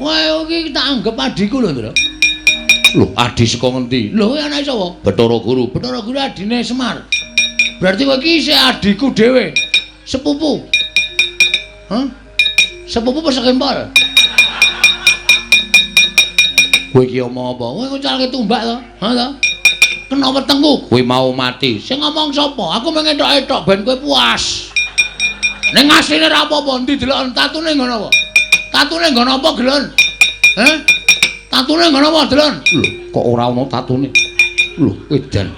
Kowe iki tak anggap adiku lho, Ndra. Lho, adi saka ngendi? Lho, anak sapa? Bathara Guru. Bathara Guru adine Semar. Berarti kowe iki isih adiku dhewe. Sepupu. Hah? Sepupu apa sekempol? Kowe iki omong apa? Kowe ngucalke tumbak to? Ha to? Kena wetengku. Kowe mau mati. Sing ngomong sapa? Aku mengetok-etok ben kowe puas. Ning asline ra apa-apa, ndi delok tatune ngono apa? Tatune nggono apa, Gelon? Heh? Tatune nggono apa, Delon? Lho, kok ora ono tatune? Lho, edan.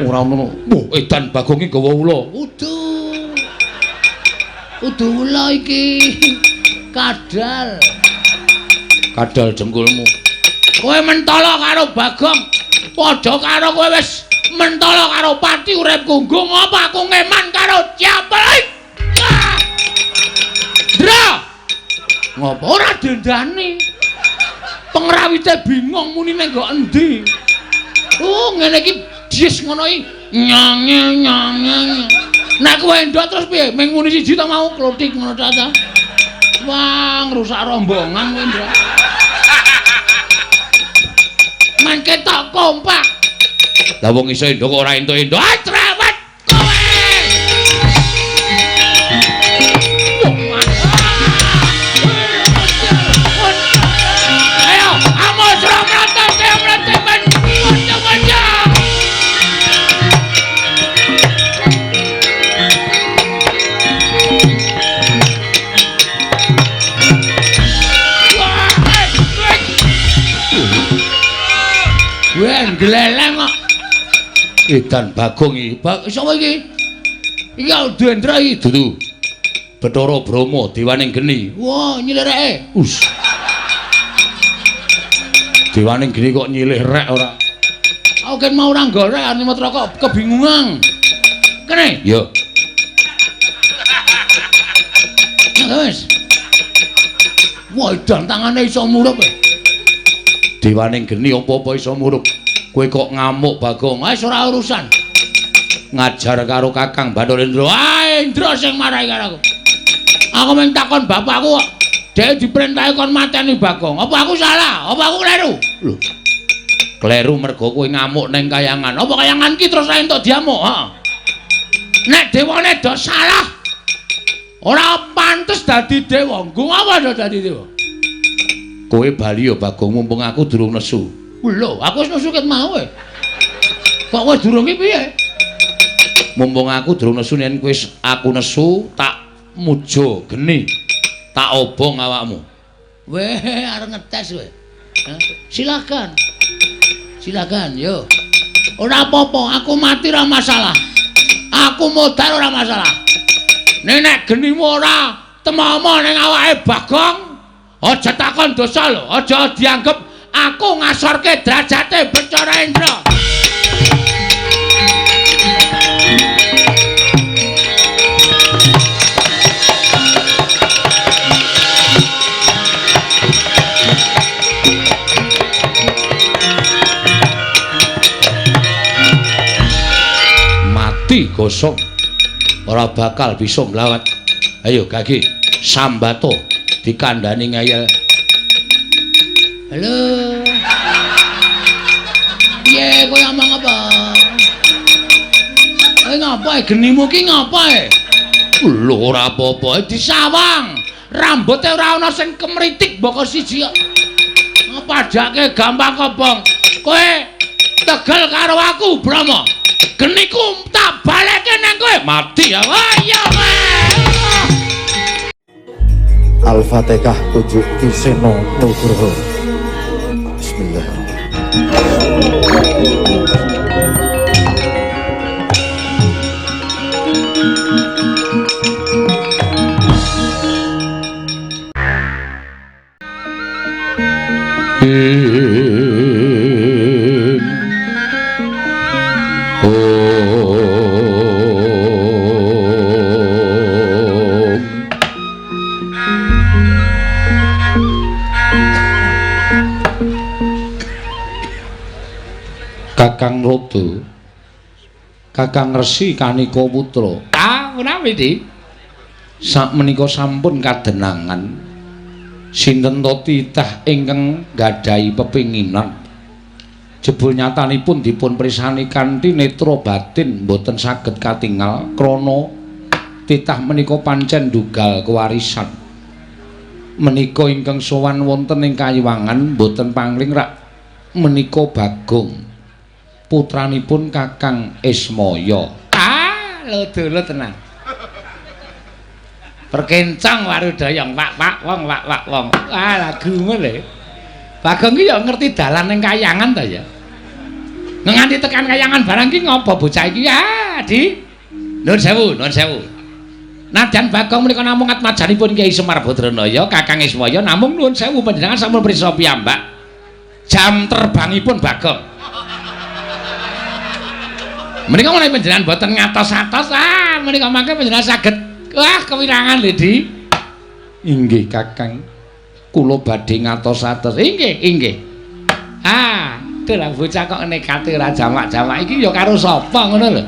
Ora ono. Wah, edan Bagong iki gawa ula. Udu ula iki. Kadal. Kadal jengkulmu. Kowe mentala karo Bagong. Padha karo kowe wis mentala karo pati urip gunggung apa aku ngeman karo Ciapel. Dra. Ngopo ora dendani? Pengrawite bingung munine nggo endi. Oh, ngene iki dis ngono iki. Nyang. Nek kowe ndok terus piye? Ming muni siji ta mau klotik ngono ta. Wah, ngrusak rombongan kowe, Ndra. Man ketok kompak. Lah wong iso endok ora entuk-entuk. Ah, cerewet kowe. Ayo, amo serang rata, saya meletepan. Wajah. Wen gleleng kok. Edan Bagong iki. Sapa iki? Iki Dendra iki Dudu. Bathara Brahma dewaning geni. Wah, nyilireke. Dewaning geni kok nyilih rek ora. Aku kan mau ora golek ane metra kok kebingungan. Kene. Ya. Wes. Wah, dan tangane iso murup e. Dewaning geni apa-apa iso murup. Kowe kok ngamuk Bagong. Wes ora urusan. Ngajar karo Kakang Bathara. Ah, Indra sing marahi karo aku. Aku mung takon bapakku kok. Dhek diperintahi kon mateni Bagong. Apa aku salah? Apa aku kleru? Lho. Kleru mergo kowe ngamuk ning kayangan. Apa kayangan ki terus entuk diamuk, ha? Nek dewane do salah. Ora pantes dadi dewa. Nggo apa do dadi dewa? Kowe bali ya Bagong mumpung aku durung nesu. Lho, aku wis nesu ket mau e. Kok kowe durung ki piye? Mumpung aku durung nesu yen kowe aku nesu tak muja geni. Tak obong awakmu. Weh, arep ngetes kowe. Silakan. Silakan, yo. Ora apa-apa, aku mati ora masalah. Aku modal ora masalah. Nek genimu ora temomo ning awake Bagong, aja takon dosa lho, aja dianggep aku ngasorke derajate Bathara Indra. Mati gosong. Ora bakal bisa mlawat. Ayo Gage, sambato dikandani ngayal. Halo. Piye kowe ngomong apa? Kowe ngapae genimu ki ngapae? Lho ora apa-apa Disawang. Rambuté ora ana sing kemritik mboko siji kok. Padake gampang kok, Bong. Kowe tegel karo aku, Brahma. Geniku tak baleke nang kowe. Mati ya. Wah, iya kowe. Al-Fatihah tujuh Kiseno Nugroho. Kakang Rodo, Kakang Resi Kanika Putra. Ah, menawi di. Sak menika sampun kadenangan Sinten to titah ingkang gadhahi pepinginan jebul nyatanipun dipun prisani kanthi netra batin boten saged katingal krana titah menika pancen dugal kewarisan menika ingkang sowan wonten ing Kayiwangan boten pangling rak menika Bagong putranipun Kakang Ismaya. Lho tenan. Perkencang warudayang wak wong. Lagu ngene. Bagong ki ya ngerti dalan ning Kayangan ta ya. Nganti tekan Kayangan barang ki ngopo bocah iki? Di. Nuwun sewu. Nadyan Bagong menika namung atmajanipun Kyai Semar Badranaya, Kakang Ismaya namung nuwun sewu panjenengan sampun prisa piyambak. Jam terbangipun Bagong. Menika menawi panjenengan boten ngatos-atos, menika mangke panjenengan saged kewirangan lho, Di. Inggih, Kakang. Kula badhe ngatos-atos. Inggih. Delah bocah kok nekate ora jamak-jamak iki ya karo sapa ngono lho.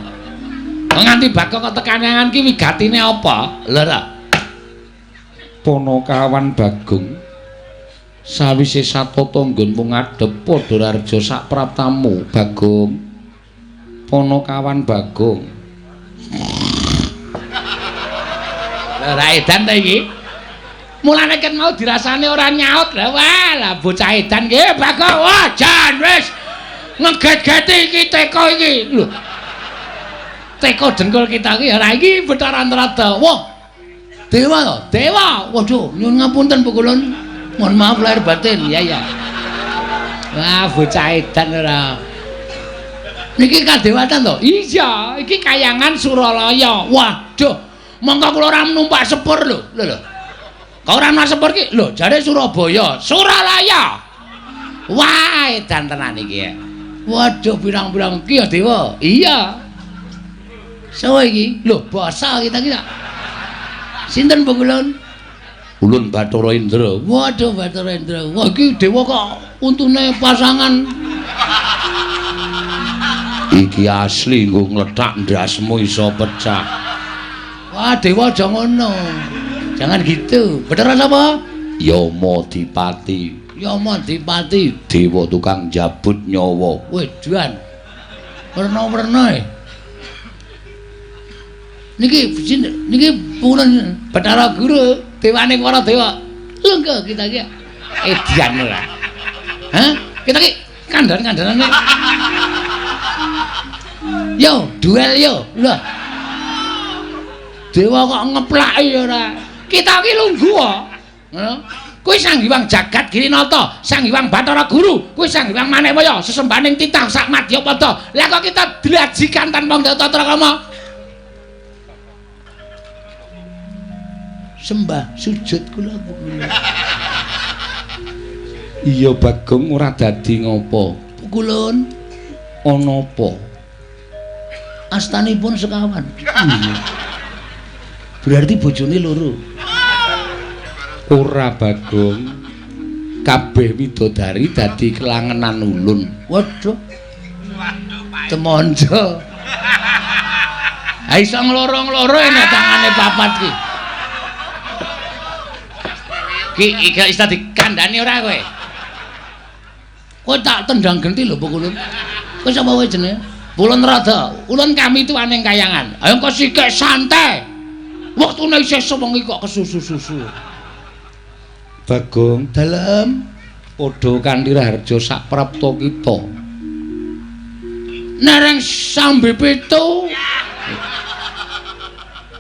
Nganti Bagong kok tekanangan ki wigatine apa? Lho ta. Ponokawan Bagong sawise satata nggonmu ngadhep padha raja sak praptamu Bagong. Ponokawan Bagong. Ora edan ta iki? Mulane ket mau dirasane ora nyaut lho. Wah, bocah edan nggih Bagong. Wah, jan wis ngeget-geti iki teko iki. Lho. Teko dengkul kita iki ora iki Bathara Antarada. Wah. Dewa to? Dewa. Waduh, nyuwun ngapunten Bu Kulun. Mohon maaf lahir batin. Ya. Wah, bocah edan ora. Niki kadewatan to? Iya, iki Kayangan Suralaya. Waduh, monggo kula ora numpak sepur lho. Lho. Kok ora ana sepur ki? Lho, jare Surabaya, Suralaya. Wah, edan tenan iki. Waduh, pirang-pirang ki ya Dewa. Iya. Sawa iki? Lho, basa kita. Sinten Bu Kulun? Ulun Bathara Indra. Waduh, Bathara Indra. Wah, iki Dewa kok untune pasangan. Iki asli nggo ngletak ndasmu iso pecah. Wah, Dewa aja ngono. Jangan gitu. Bathara sapa? Yamadipati. Yamadipati, dewa tukang jabut nyawa. Wedan. Werna-werna. Niki purun Bathara Guru, dewane para dewa. Lenggo kita iki. Edian ora. Hah? Kita iki kandhan-kandhanane. Yo, duel yo. Lah. Dewa kok ngeplaki ora. Kita iki lungguh kok. Ngono. Kuwi Sang Hyang Jagat Girinata, Sang Hyang Bathara Guru, kuwi Sang Hyang Manikmaya, sesembahaning titah sak Madyapada. Lah kok kita dilajikan tanpa tata krama. Sembah sujud kula Bu. Iya Bagong ora dadi ngopo? Bu Kulun. Ana apa? Astanipun sekawan. Berarti bojone loro. Ora Bagong. Kabeh widodari dadi kelangenan ulun. Waduh. Temonjo. Ha iso ngloro-ngloro enek tangane papat ki. Ki iki iso dikandhani ora kowe? Kowe tak tendang genti lho Bu Kulun. Kowe sapa wae jenenge? Ulun Rada. Ulun kami tuane Kayangan. Ayo kok sikek santai. Waktune isih sewengi kok kesusu-susu. Bagong dalem padha kanthi raharja sak prapta kita. Nereng sambe pitu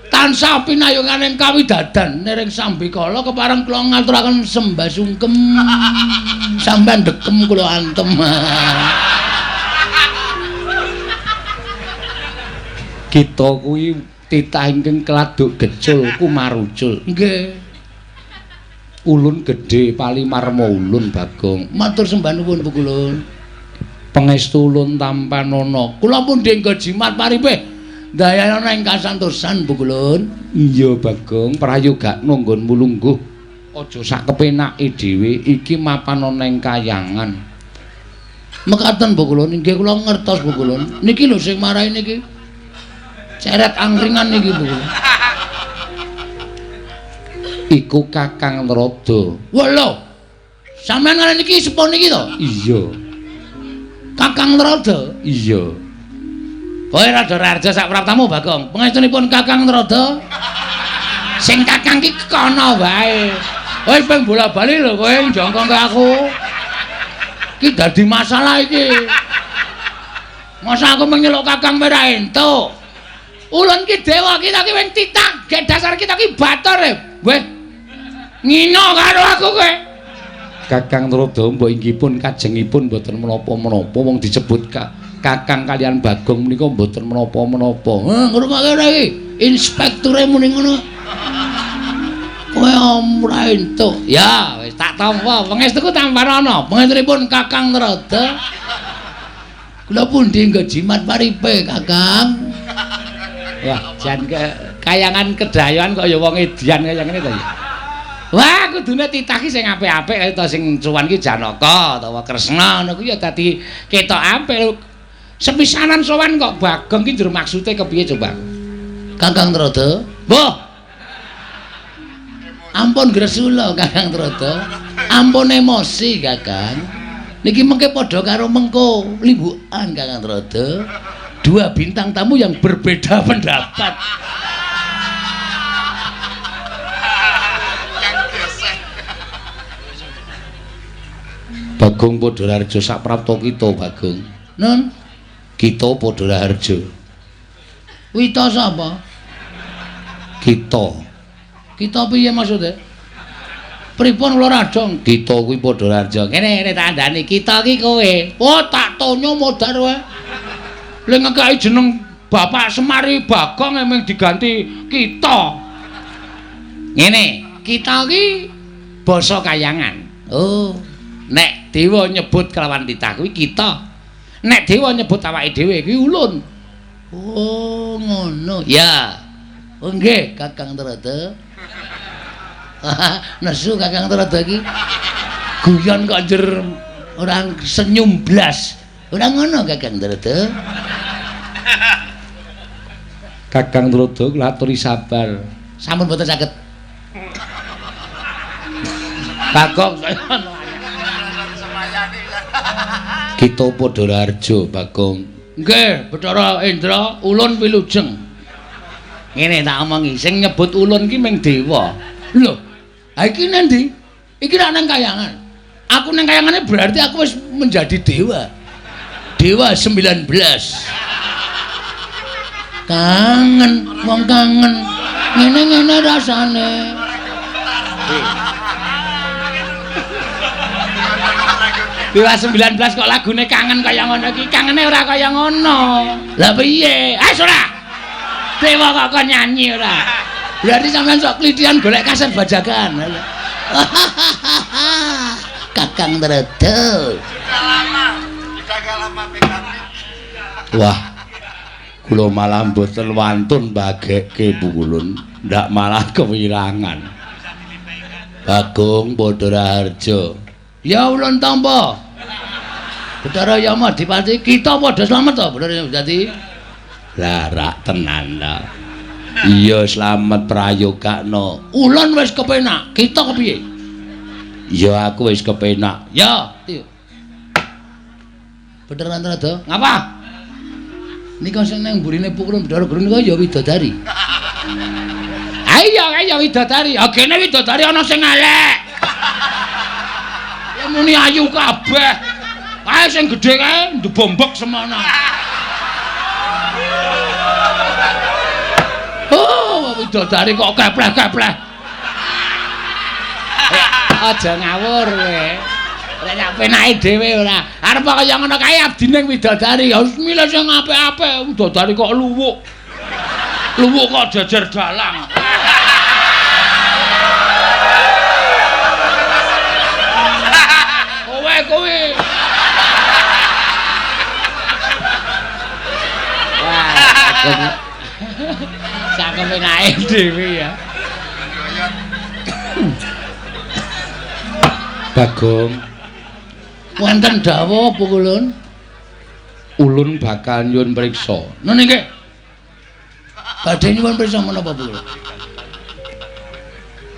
tansah pinayunganing kawidadan nereng sambe kala kepareng kula ngaturaken sembah sungkem sampean dekem kula antem. Kita kuwi titah ingkang keladuk gecul kumarucul. Nggih. Ulun gedhe palimarma ulun Bagong. Matur sembah nuwun Bu Kulun. Pangestu ulun tampanana. Kula pun denggo jimat paripih dayana ing kasantosan Bu Kulun. Iya Bagong, prayogakno nggonmu lungguh. Aja sak kepenake dhewe, iki mapan ana ing Kayangan. Mekaten Bu Kulun, nggih kula ngertos Bu Kulun. Niki lho sing marahi niki. Ceret angkringan niki Bu Kulun. Iku Kakang Narada. Wah lho. Sampeyan ngarani iki sepon iki to? Iya. Kakang Narada. Iya. Kowe rada raja sak praptamu Bagong. Pangestunipun Kakang Narada. Sing Kakang ki kono wae. Kowe ping bola-bali lho kowe njongkong ke aku. Ki dadi masalah iki. Masa aku menyeluk Kakang ora entuk. Ulun ki dewa kita ki wing titah, gek dasar kita ki batur e. Weh. Ngino karo aku kowe. Kakang Narada mbok inggihpun kajengipun mboten menapa-menapa wong disebut Kakang kalian Bagong menika mboten menapa-menapa. Ngrungokke ora iki. Inspekture muni ngono. Kowe ora entuk. Ya, wis tak tampa. Pangestuku tamparana. Pangestunipun Kakang Narada. Kula pundi nggo jimat paripe, Kakang? Wah, jan kayangan kedayoan kok ya wong edian kaya ngene to ya. Wah, kudune titah ki sing apik-apik to sing cuwan ki Janaka utawa Kresna ngono ku ya dadi ketok apik. Sepisanan sowan kok Bagong ki njur maksude kepiye coba? Kakang Narada? Mbah. Ampun gresula Kakang Narada. Ampun emosi, Kakang. Niki mengke padha karo mengko limbukan Kakang Narada. Dua bintang tamu yang berbeda pendapat. Bagong Padharjo sak prapta kita Bagong. Nun, Kita Padharjo. wita sapa? Kita. Kita piye maksude? Pripun kula radong? Kita kuwi Padharjo. Ngene tandane kita ki kowe. Oh, tak tonyo modar wae. Lek ngekaki jeneng Bapak Semari Bagong emang diganti kita. Ngene, kita ki basa kayangan. Oh, nek dewa nyebut kelawan titah kuwi kita. Nek dewa nyebut awake dhewe kuwi ulun. Oh, ngono. Ya. Oh nggih, Kakang Narada. Nesu Kakang Narada iki. Guyon kok njur orang senyum blas. Ora ngono Kakang Narada. Kakang Narada ngaturi sabar. Sampun boten saged. Bagong Kita Padharjo Bagong. Nggih, Bathara Indra, ulun wilujeng. Ngene tak omongi, sing nyebut ulun ki ming dewa. Lho, ha iki nendi? Iki ra nang kayangan. Aku nang kayangane berarti aku wis menjadi dewa. Dewa 19. Kangen, wong kangen. Ngene-ngene rasane. Dewa 19 kok lagune kangen kaya ngono iki. Kangene ora kaya ngono. Lah piye? Ora. Dewa kok nyanyi ora. Berarti sampean sok klithian golek kaset bajakan. Kakang Narada. Wah. Kula malah mboten wantun bagekke Bulun, ndak malah kewirangan. Bagong Padharjo. Ya ulun tampa. Bathara Yama Dipati kita padha slamet to bener dadi. Lah rak tenan ta. Iya slamet prayogakno. Ulun wis kepenak, kita kepiye? Ya aku wis kepenak. Ya, tiyo. Bathara Narada, ngapa? Nika sing nang mburine pukulun Bathara Guru nika ya widodari. Ayo kaya widodari. Ya kene widodari ana sing elek. Ya muni ayu kabeh. Kae sing gedhe kae ndebombek semono. Oh, widodari kok kepleh-kepleh. Aja ngawur kowe. Rek nek penake dhewe ora. Arep kaya ngono kae abdine widodari ya wis milih sing apik-apik. Widodari kok luwuk. Luwuk kok jejer dalang. Kowe. Wah. Sak kepenake dhewe ya. Bagong, Wonten dawuh apa kulun? ulun bakal nyuwun priksa. Nun nggih. Badhe nyuwun prisa menapa kulun?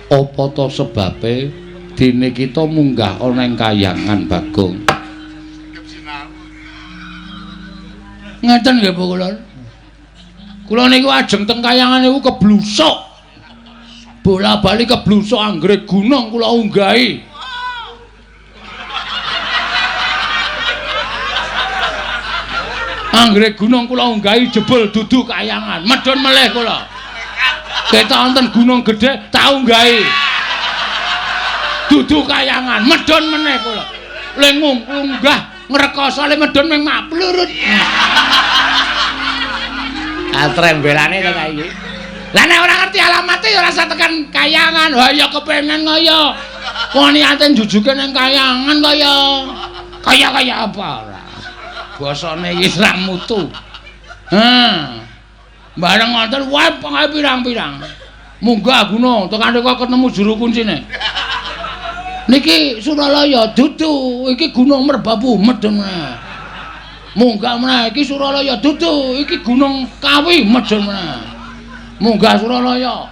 Apa to sebabe dene kita munggah ana ing Kayangan, Bagong? Ngeten nggih, Bu kula. Kula niku ajeng teng Kayangan niku keblusuk. Bola-bali keblusuk anggrek gunung kula unggahi. Anggrek gunung kula unggahi jebul dudu Kayangan. Medhun melih kula. Ketok wonten gunung gedhe tak unggahi. Dudu Kayangan, medhun meneh kula. Lengung lunggah ngrekoso le medhun ming maplurut. Trembelane to kae iki. Lah nek ora ngerti alamate ya ora usah tekan Kayangan. Wah ya kepengen kaya. Wong niate jujuke ning Kayangan kaya. Kaya apa ora. Basane iki ra mutu. Bareng ngoten wae pengae pirang-pirang. Munggah gunung tekan kok ketemu juru kuncine. Niki Suralaya dudu, iki Gunung Merbabu medhun. Munggah meneh iki Suralaya dudu, iki Gunung Kawi medhun meneh. Munggah Suralaya.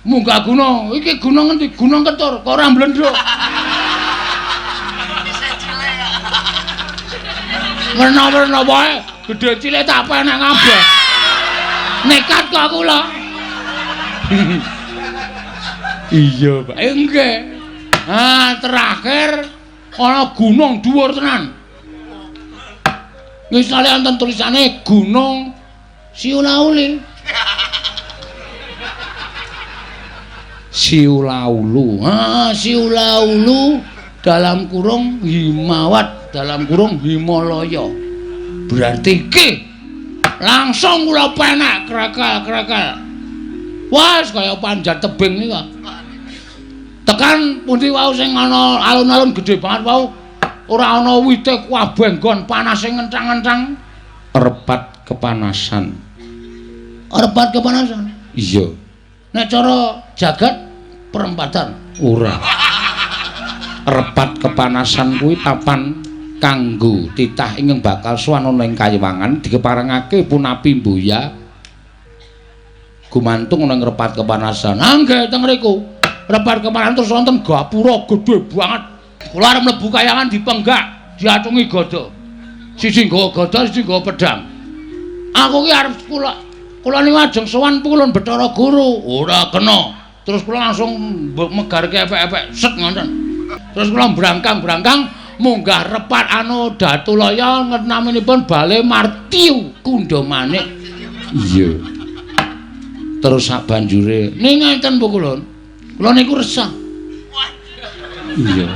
Munggah gunung, iki gunung endi? Gunung Ketur, kok ora mblendruk. Werna-werna wae, gedhe cilik tak penek kabeh. Nekat kok kula. Iya, Pak. Nggih. Terakhir ana gunung dhuwur tenan. Misale wonten tulisane Gunung Siulauli. Siulaulu. Siulaulu dalam kurung Himawat dalam kurung Himalaya. Berarti iki langsung kula penak krekel-krekel. Wes kaya panjat tebing nika. Tekan pundi wau sing ana alun-alun gedhe banget wau. Ora ana wite kabeh nggon panase ngencang-encang. Repat kepanasan. Repat kepanasan? Iya. Nek cara jagat perempatan ora. Repat kepanasan kuwi papan kanggo titah ingkang bakal suwan ana ing Kayangan dikeparengake punapi mboya gumantung ning repat kepanasan. Nggih teng mriku. Repat kepanasan terus wonten gapura gedhe banget. Kula arep mlebu Kayangan dipenggak, diatungi gada. Siji nggawa gada, siji nggawa pedang. Aku ki arep kula niku ajeng sowan Kulon Bathara Guru. Ora kena. Terus kula langsung megarke epek-epek set ngoten. Terus kula brangkang munggah repat anu Datulaya naminipun Bale Martiu Kundamanik. Iya. Terus sak banjure ning ngenten Bu Kulon. Kula niku resah. Iya.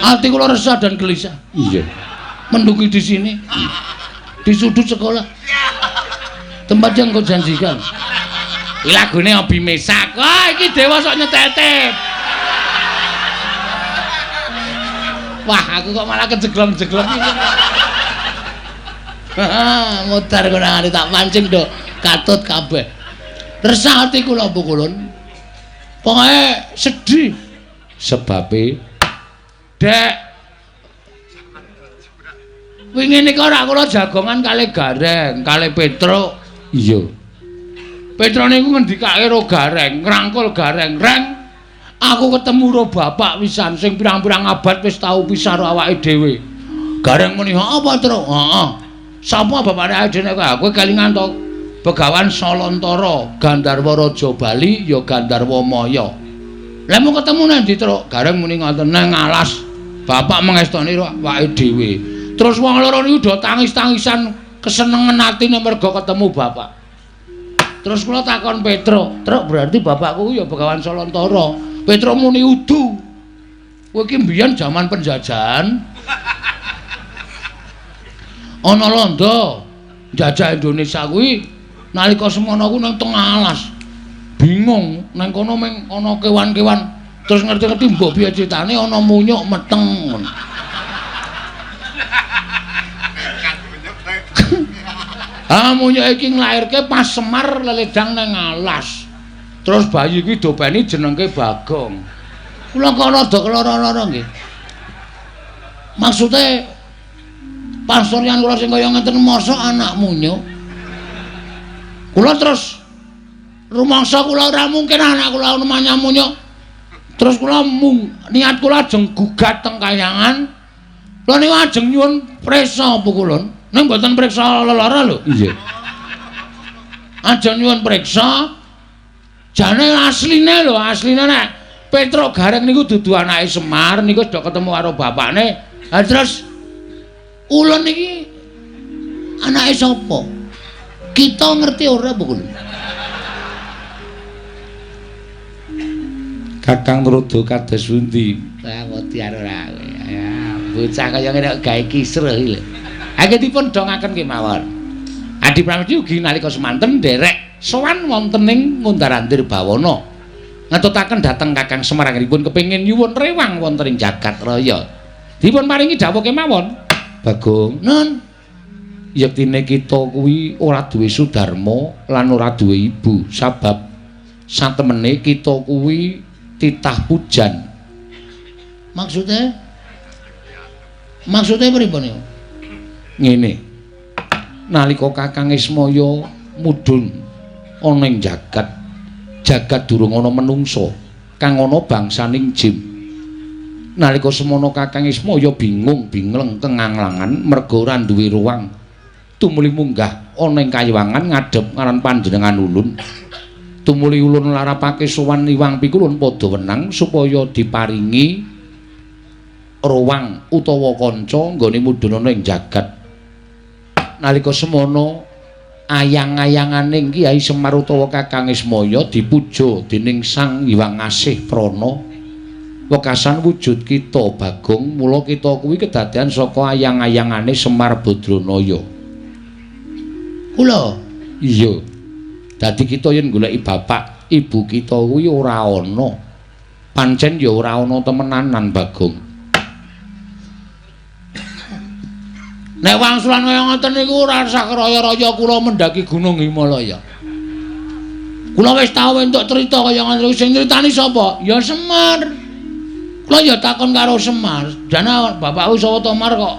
Ati kula resah dan gelisah. Iya. Menduki di sini. Di sudut sekolah. Tempat yang kau janjikan. Iki lagune Obi Mesak. Wah, iki dewa sok nyetetep. Wah, aku kok malah kejeglong-jeglong iki. Mutar kena tak pancing do katut kabeh. Resah ati kula Bu Kulon. Pokoke sedih sebabe Dek wingi nika ora kula jagongan kalih Gareng, kalih Petruk. Iya. Petruk niku ngendikake ro Gareng, ngrangkul Gareng, "Reng, aku ketemu ro bapak wisan sing pirang-pirang abad wis tau pisah ro awake dhewe." Gareng muni, "Heeh, Petruk." "Heeh." "Sapa bapake awake dhewe kowe?" "Kowe kelingan to Begawan Salantara, Gandarwa Raja Bali ya Gandarwa Maya." "Lah mau ketemu nang ndi, Truk?" Gareng muni ngoten, "Nang alas. Bapak mengestoni ro awake dhewe." Terus wong loro niku do tangis-tangisan kesenengan atine merga ketemu bapak. Terus kula takon Petruk, "Truk, berarti bapakku ya Begawan Salantara." Petruk muni, "Udu. Kowe iki mbiyen jaman penjajahan ana londo njajah Indonesia kuwi nalika semono ku nang tengah alas. Bingung nang kono meng ana kewan-kewan. Terus ngerti-ngerti mbok piye critane ana munyuk meteng." Munyuk iki nglairke pas Semar leledang nang alas. Terus bayi iki dopeni jenengke Bagong. Kula kok rada keloro-loro nggih. Maksude pasuryan kula sing kaya ngeten mosok anak munyuk. Kula terus rumangsa kula ora mungkin anak kula namanya munyuk. Terus kula niat kula ajeng gugat teng kahyangan. Kula niku ajeng nyuwun priksa pukulun. Ning mboten priksa lelara lho. Iya. Ajeng nyuwun priksa. Jane asline lho, asline nek Petruk Gareng niku dudu anake Semar, niku sudah ketemu karo bapakne. Lah terus ulun iki anake sapa? Kita ngerti ora pukulun? Kakang Rodo kados pundi? Lah wedi ora. Ya, bocah kaya ngene gawe kisruh iki lho. Angge dipun dongaken kemawon. Adi Pramesti ugi nalika semanten nderek sowan wonten ing Ngundarandir Bawana. Ngetutaken dhateng Kakang Semar anggenipun kepengin nyuwun rewang wonten ing jagat raya. Dipun paringi dawuh kemawon. Bagong, Nun, yektine kita kuwi ora duwe sudarma lan ora duwe ibu, sabab satemene kita kuwi titah pujan. maksudnya pripun niku? Ngene. Nalika Kakang Ismaya mudhun ana ing jagat durung ana menungsa kang ana bangsaning jin. Nalika semana Kakang Ismaya bingung-bingleng kenganglangan merga ora duwe ruang tumuli munggah ana ing kayiwangan ngadhep ngaran panjenengan ulun. Tumuli ulun larapake sowan Iwang Pikulun padha wenang supaya diparingi ruang utawa kanca nggone mudhun ana ing jagat. Nalika semana ayang-ayanganing Kyai Semar utawa Kakang Ismaya dipuja dening Sang Hyang Asih Prana. Wekasan wujud kita Bagong, mula kita kuwi kedadean saka ayang-ayangane Semar Badranaya. Kula Iya. Dadi kita yen goleki bapak, ibu kita kuwi ora ana. Pancen ya ora ana temenanan Bagong. nek wangsulan kaya ngoten niku ora sakraya-raya kula mendaki Gunung Himalaya. Kula wis tau entuk cerita kaya ngoten niku sing nyritani sapa? Ya Semar. Kula ya takon karo Semar, jane bapakku sapa to Mar kok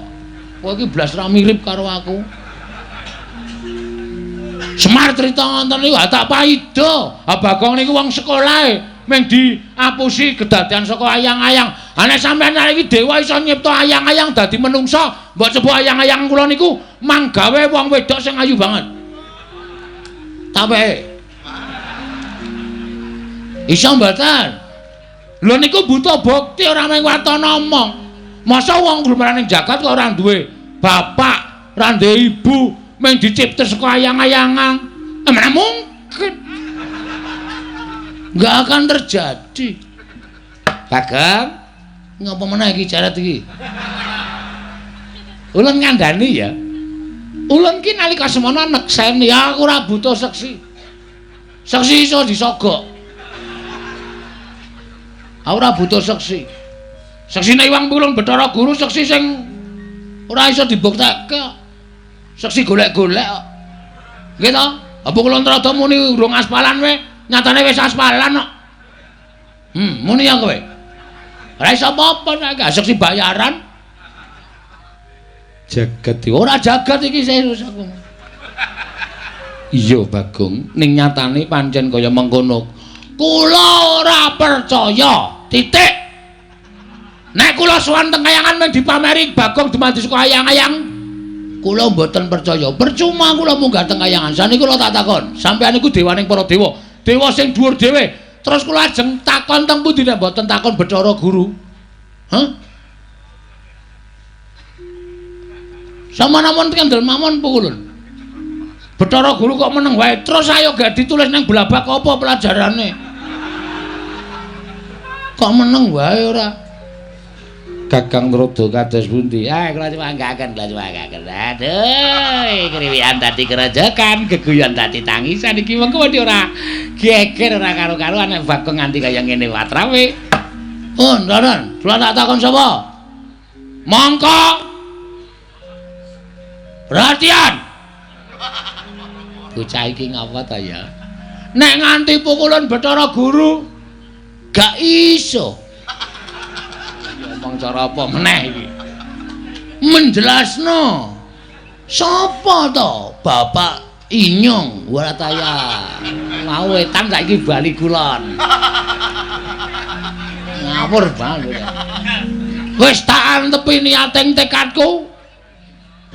kowe iki blas ra mirip karo aku. Semar cerita ngoten niku tak paido. Bagong niku wong sekolahe mung diapusi kedadian saka ayang-ayang. Nek sampeyan iki dewa iso nyipta ayang-ayang dadi menungsa, mbok coba ayang-ayang kula niku manggawe wong wedok sing ayu banget. Tapi iso mboten? Lho niku butuh bukti ora mung waton omong. Masa wong glumaraning jagat kok ora duwe bapak, ora duwe ibu, mung dicipta saka ayang-ayangan. Mana mungkin? Enggak akan terjadi. Bagong, ngapa meneh iki jaret iki? Ulun ngandani ya. Ulun ki nalika semana nekseni aku ora butuh seksi. Seksi iso disogok. Aku ora butuh seksi. Seksine Iwang Pikulun Bathara Guru seksi sing ora iso dibuktekke. Seksi golek-golek kok. Nggih to? Apa kula Antarada muni urung aspalan wae, nyatane wis aspalan kok. Muni ya kowe. Ora iso apa-apa nek seksi bayaran. Jagat Ora jagat iki serius aku. Iya Bagong, ning nyatane pancen kaya mengkono. Kula ora percaya. Titik. Nek kula sowan teng kayangan men dipameri Bagong dumadi saka ayang-ayang, kula mboten percaya. Percuma kula munggah teng kayangan. Saniki kula tak takon, sampeyan iku dewaning para dewa. Dewa sing dhuwur dhewe. Terus kula ajeng takon teng pundi nek mboten takon Bathara Guru. Hah? Sama namun kendel mawon Pikulun. Bathara Guru kok meneng wae. Terus ayo gak ditulis nang blabak apa pelajarane. Kok meneng wae ora? Kakang Rodo kados pundi? Kula cumanggaken. Aduh, kriwian dadi kerejekan, geguyon dadi tangisan iki mengko ora geger ora karo-karuan nek Bagong nganti kaya ngene watrawe. Oh, Ndaran, kula tak takon sapa? Mongko. Perhatian. Bocah iki ngapa ta ya? Nek nganti Pikulun Bathara Guru gak iso. Ngomong cara apa meneh iki? Menjelasno. Sapa to? Bapak Inyong Warataya. Mau wetan saiki bali kulon. ngawur banget. Wis tak antepi niating tekadku.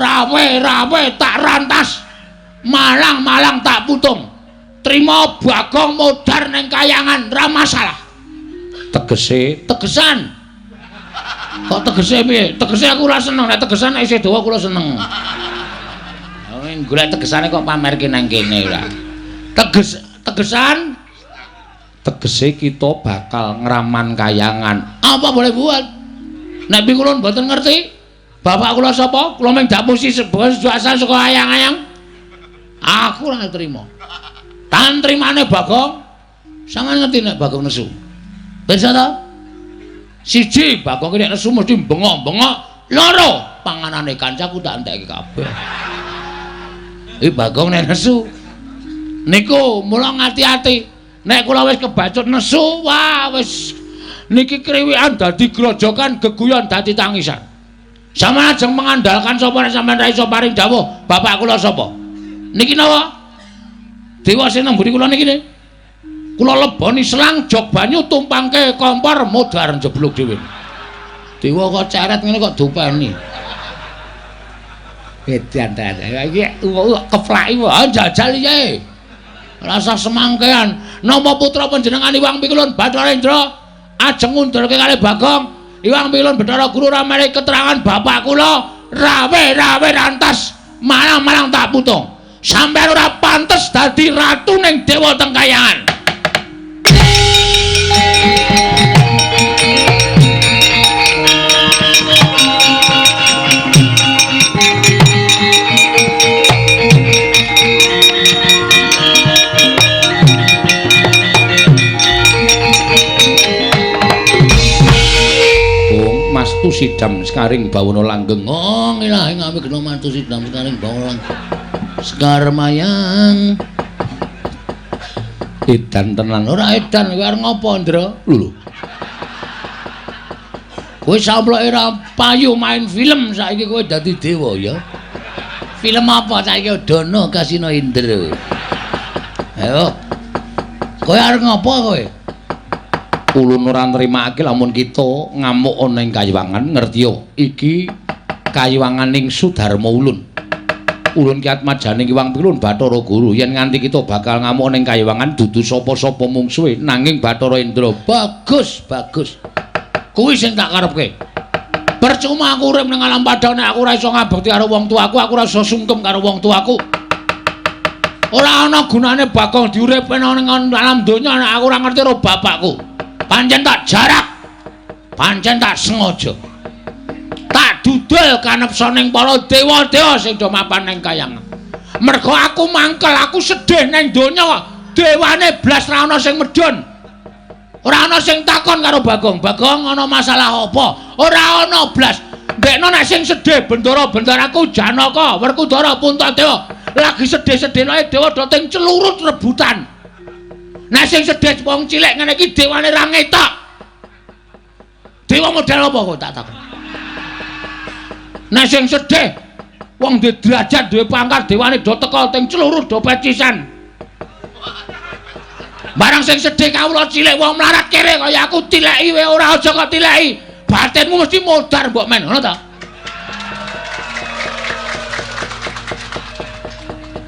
Rawe tak rantas. Malang tak putung. Trima Bagong modar ning kayangan ra masalah. Tegesan. Kok tegese piye? Tegese aku ora seneng, nek tegesan isih dawa kula seneng. Golek tegesane kok pamerke nang kene ora. Tegesan tegese kita bakal ngraman kayangan. Apa boleh buat? Nek kula mboten ngerti. Bapak kula sapa? Kula mung dak musi asal saka ayang-ayang. Aku ora trima. Tan trimane Bagong. Sampeyan ngerti nek Bagong nesu. Pirsa ta? Siji, Bagong nek nesu mesti bengok-bengok. Loro, panganane kancaku tak entekke kabeh. Bagong nek nesu. Niku mula ngati-ati. Nek kula wis kebacut nesu, wah wis niki kriwikan dadi grojokan, geguyon dadi tangisan. Sampeyan ajeng mengandalkan sapa nek sampeyan ra iso paring dawuh, bapak kula sapa? Niki napa? Dewa sing nang mburi kula niki ne. Kula leboni selang jog banyu tumpangke kompor modar jeblok dhewe. Dewa kok ceret ngene kok dupeni. Edan ta. Iki keplaki wae jajal iki. Rasa semangkean nama putra panjenengan Iwang Pikulun Bathara Indra ajeng ngundurke kalih Bagong. Iwang Pikulun Bathara Guru ramene keterangan bapak kula rawe rantas malang tak putung. Sampeyan ora pantes dadi ratu ning dewa teng kayangan. Mastu sidam sekaring bawana langgeng. Oh, ilahi ngami kena mantu sidam sekaring bawana langgeng. Sekar mayang. Edan tenan. Ora edan kowe arep ngopo, Ndra? Lho. Kowe samploke ra payu main film saiki kowe dadi dewa ya. Film apa saiki Dono Kasino Indra. Ayo. Kowe arep ngopo kowe? Ulun ora nrimake lamun kita ngamuk ana ing Kayiwangan, ngerti yo. Iki Kayiwangan ning Sudarma Ulun. Ulun ki atmajaning Iwang Pikulun Bathara Guru. Yen nganti kita bakal ngamuk ning Kayiwangan dudu sapa-sapa mungsuhe nanging Bathara Indra. Bagus. Kuwi sing tak karepke. Percuma aku urip ning alam padang nek aku ora iso ngabekti karo wong tuaku, aku ora iso sungkem karo wong tuaku. Ora ana gunane Bagong diuripke ning alam donya nek aku ora ngerti karo bapakku. Pancen tak jarak, pancen tak sengaja, tak dudul kanepsa ning para dewa-dewa sing do mapan ning kayangan. Mergo aku mangkel, aku sedih ning donya, dewane blas ra ana sing medhun. Ora ana sing takon karo Bagong, Bagong ana masalah apa? Ora ana blas. Ndekno nek sing sedih bendara-bendaraku Janaka, Werkudara, Puntadewa, lagi sedih-sedih ae dewa do teng celurut rebutan. Nek sing sedih wong cilik ngene iki dewane ra ngetok. Dewa model apa kok tak takon? Nek sing sedih wong duwe derajat, duwe pangkat, dewane do teka teng celurut do pecisan. Barang sing sedih kawula cilik wong mlarat kere kaya aku tileki wae ora aja kok tileki. Batinmu mesti modar mbok men, ngono ta?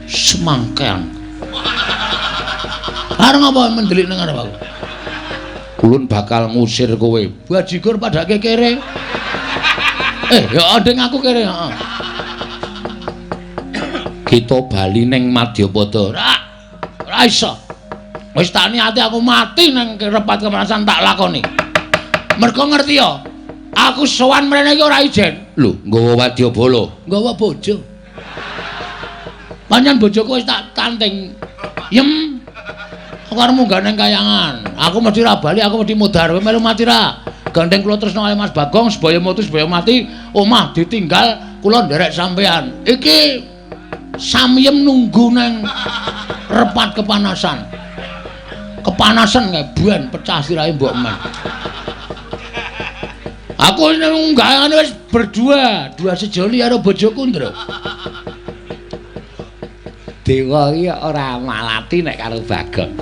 Semangkean. Areng apa mendelik nang arep aku? Ulun bakal ngusir kowe. Bajigur padake kere. Ya ndeng aku kere, heeh. Kita bali ning Madyapada. Ora iso. Wis tak niati aku mati nang repat kemanasan tak lakoni. Mergo ngerti ya, aku sowan mrene iki ora ijen. Lho, nggawa wadyabala. Nggawa bojo. Panjenengan bojoku wis tak tanting. Yem. Aku arep munggah ning kayangan. Aku mesti ra bali, aku mesti mudhar. Kowe melu mati ra? Gandeng kula tresna kali Mas Bagong, sebaya mutu sebaya mati, omah ditinggal kula nderek sampean. Iki samyem nunggu nang repat kepanasan. Kepanasan kae buan pecah sirahe mbok men. Aku munggah wis berdua, dua sejoli karo bojoku, Ndra. Dewa iki ora malati nek karo Bagong.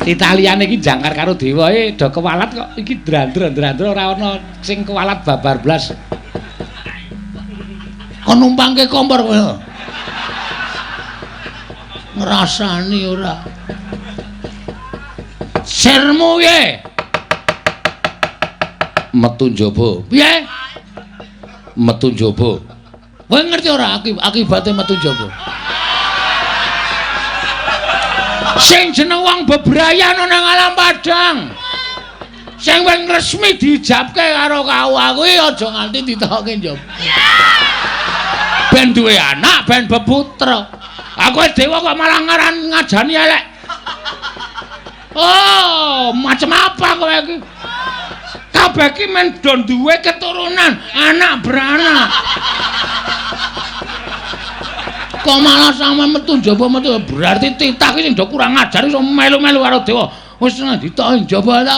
Titaliane iki jangkar karo dewae do kewalat kok iki drandra-drandra ora ana sing kewalat babar blas. Kon numpangke kompor kowe. Ngrasani ora. Sermu piye? Metu njaba. Piye? Metu njaba. Kowe ngerti ora akibate metu njaba? Sing jeneng wong bebrayan ana nang alam padang. Sing wing resmi dijabke karo kawah kuwi aja nganti ditokke njaba. Ben duwe anak, ben beputra. Aku dewa kok malah ngaran ngajani elek. Oh, macam apa kowe iki? Kabeh iki men do duwe keturunan, anak beranak. Kok malah sampe metu njaba metu berarti titah iki sing do kurang ajar iso melu-melu karo dewa. Wis ditokke njaba ta.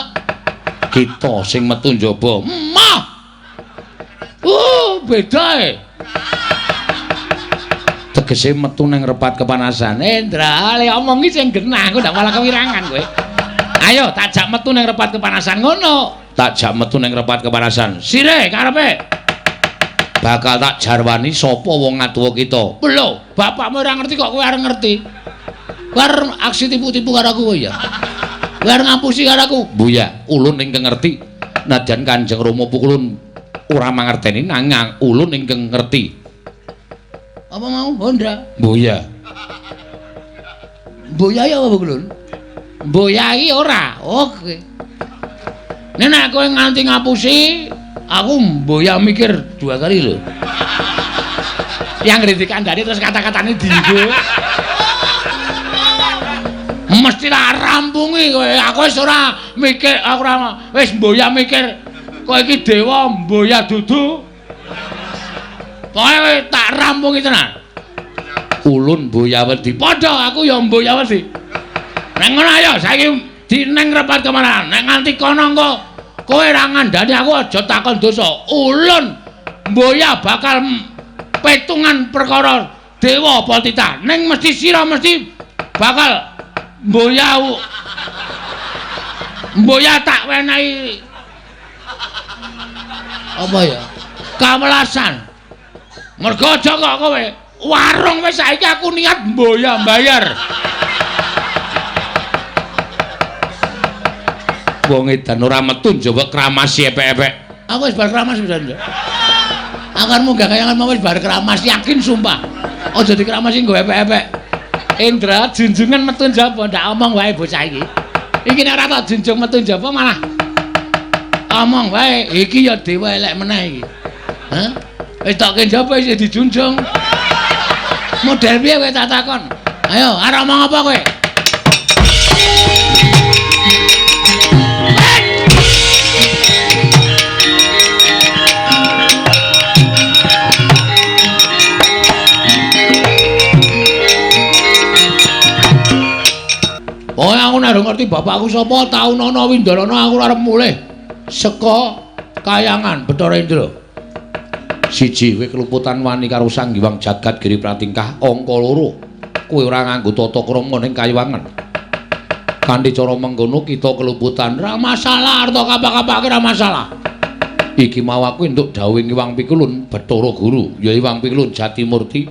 Kita sing metu njaba. Mah. Beda e. Tegese metu ning repat kepanasan. Endra, le omong iki sing genah, aku ndak malah kewirangan kowe. Ayo tak jak metu ning repat kepanasan ngono. Tak jak metu ning repat kepanasan. Sire karepe. Bakal tak jarwani sapa wong atuwa kita. Lho, bapakmu ora ngerti kok kowe arep ngerti. Kowe arep aksi tipu-tipu karo aku ya. Kowe arep ngapusi karo aku. Buya, ulun ingkang ngerti. Nadyan Kanjeng Rama pukulun ora mangerteni nanging ulun ingkang ngerti. Apa mau, Hondra? Buya. Boya ya apa kulun? Boyai ora. Oke. Nek kowe nganti ngapusi, aku mboya mikir 2 kali lho. Yang kritik kandhane terus kata-katane dienggo. Mesti tak rampungi kowe. Aku wis ora mikir, aku ora wis mboya mikir kowe iki dewa mboya dudu. Kowe tak rampungi tenan. Ulun Boyawedi. Padha aku ya Boyawedi. Nek ngono ayo saiki dineng repat kemana? Nek nganti kono engko kowe ora ngandani aku aja takon dosa. Ulun Boya bakal petungan perkara dewa apa titah. Ning mesti sira mesti bakal Boya tak wenehi apa ya? Kawelasan. Mergo aja kok kowe warung wis saiki aku niat Boya bayar. Wong edan ora metu njaba kramasi epek-epek. Aku wis bar keramas pisan, Nduk. Akarmu gak kayangan mau wis bar keramas, yakin sumpah. Aja dikramasi nggo epek-epek. Indra junjungan metu njaba, ndak omong wae bocah iki. Iki nek ora tak junjung metu njaba malah omong wae, iki ya dewa elek meneh iki. Hah? Wis tokke njaba isih dijunjung. Model piye kowe tak takon? Ayo, arep omong apa kowe? Oh, aku nek ngerti bapakku sapa, taun ana Windarana aku arep mulih saka kayangan Bathara Indra. Siji, kowe keluputan wani karo Sang Hyang Jagat Giri Pratingkah. Angka 2, kowe ora nganggo tata krama ning kayuwangan. Kanthi cara mengkono kita keluputan Ra masalah, arta kapak-kapake ra masalah. Iki mau aku entuk dawuh Hyang Pikulun Bathara Guru, ya Hyang Pikulun Jatimurti.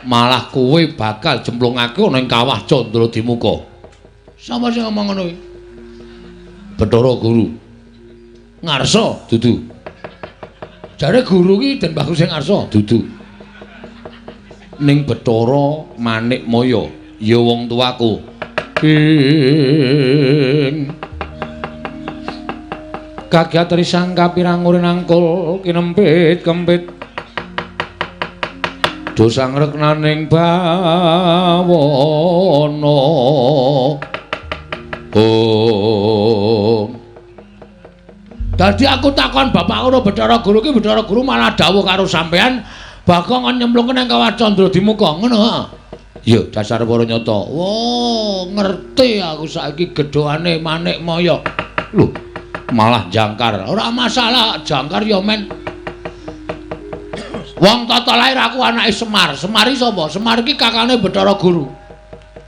Malah kowe bakal jemplungake ana ing kawah Candra Dimuka. Sapa sing ngomong ngono kuwi? Bathara Guru. Ngarsa, Dudu. jare guru ki Den Bagus sing ngarsa. Dudu. Ning Bathara Manikmaya, ya wong tuaku. Kagyatri sang kapirang urin angkul kinempit-kempit dosang reknaning bawana. Dadi aku takon bapak karo Bathara Guru ki Bathara Guru malah dawuh karo sampean bakal nyemplungke nang kawah Candra Dimuka ngono ha. Ya dasar para nyata. Wah, ngerti aku saiki gedhoane Manikmaya. Lho, malah jangkar. Ora masalah, jangkar ya men. Wong tata lair aku anake Semar. Semar iki sapa? Semar iki kakane Bathara Guru.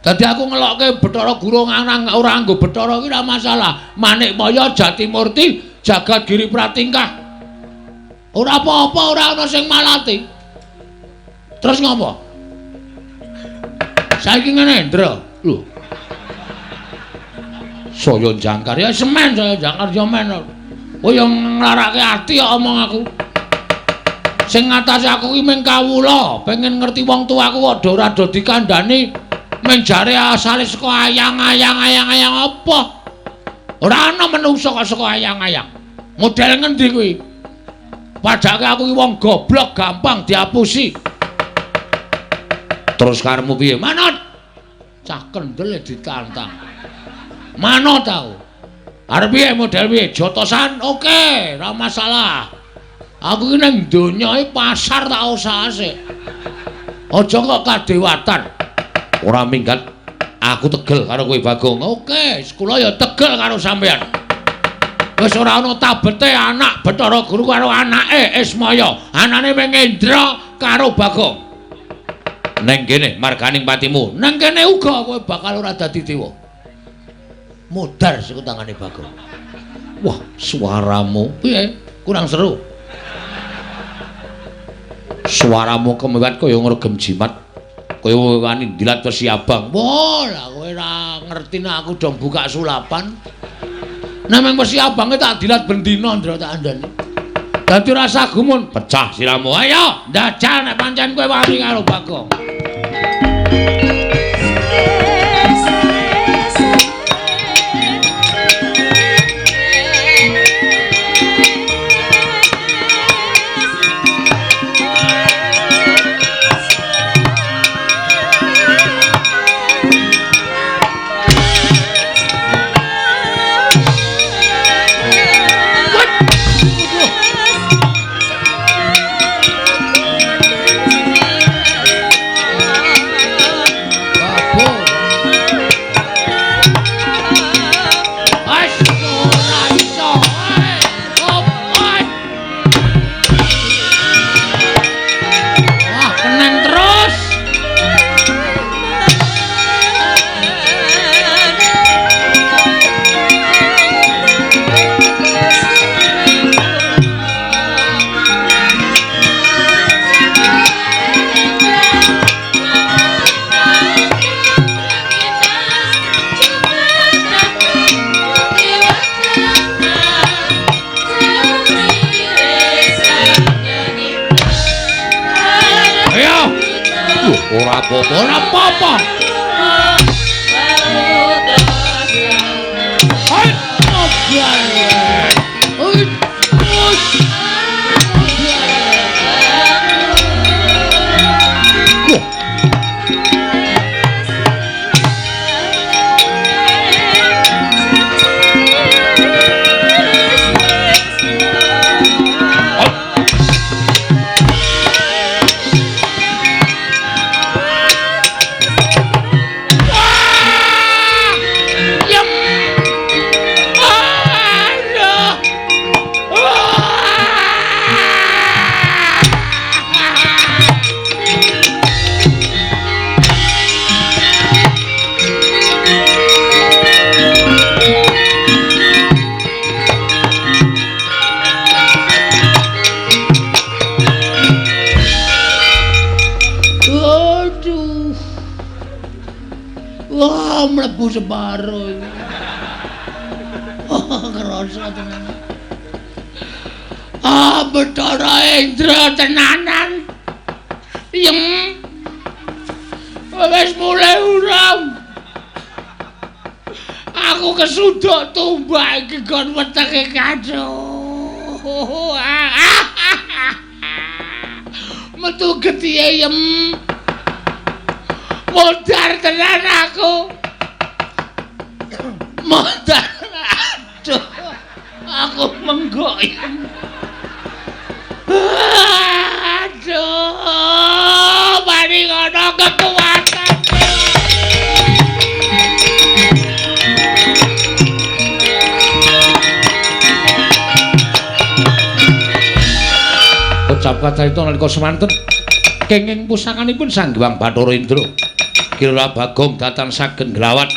Dadi aku ngelokke Bathara Guru ngarang ora nggo Bathara iki ora masalah. Manikmaya Jatimurti Jagat Giri Pratingkah. Ora apa-apa, ora ana sing malati. Terus ngopo? Saiki ngene, Ndra. Lho. Saya jangkar ya semen saya jangkar ya men. Oh yang nglarake ati ya omong aku. Sing ngatasi aku ki mung kawula, pengen ngerti wong tuaku kok ora do dikandhani mung jare asale saka ayang-ayang apa? Ora ana menungso kok saka ayang-ayang. Model ngendi kuwi? Padahal aku ki wong goblok gampang diapusi. Terus karemu piye? Manut. Cah kendel ditantang. Manut tau. Arep piye model piye? Jotosan oke, ora masalah. Aku ki nang donya iki pasar tak usah sik. Aja kok kadewatan. Ora minggat aku tegel karo kowe Bagong. Oke, kula ya tegel karo sampean. Wis ora ana tabete anak Bathara Guru karo anake Ismaya. Anane mung Indra karo Bagong. Neng kene marganing patimu. Neng kene uga kowe bakal ora dadi dewa. Modar siku tangane Bagong. Wah, suaramu piye? Kurang seru. Suaramu kemewat kaya ngregem jimat. Kaya wani dilat wesi abang. Wah, lah kowe ora ngerti nek aku dong buka sulapan. Nameng wesi abange tak dilat bendina Ndra tak andani. Dadi rasa gumun, pecah siramu. Ayo, ndajal nek pancen kowe wani karo Bagong. Ora apa-apa. Hai, mlebu separo iki. Oh, kerasa tenan. Ah, Bathara Indra tenanan. Yem. Wis mulai urang. Aku kesuduk tumbak iki kon wetenge kacau. Metu getihe yem. Modar tenan aku. Modar. Aduh. Aku menggoyang. Aduh. Bari ngono kekuatan. Ucap kata itu nalika semanten kenging pusakanipun Sang Hyang Bathara Indra Kira Bagong datan saged nglawat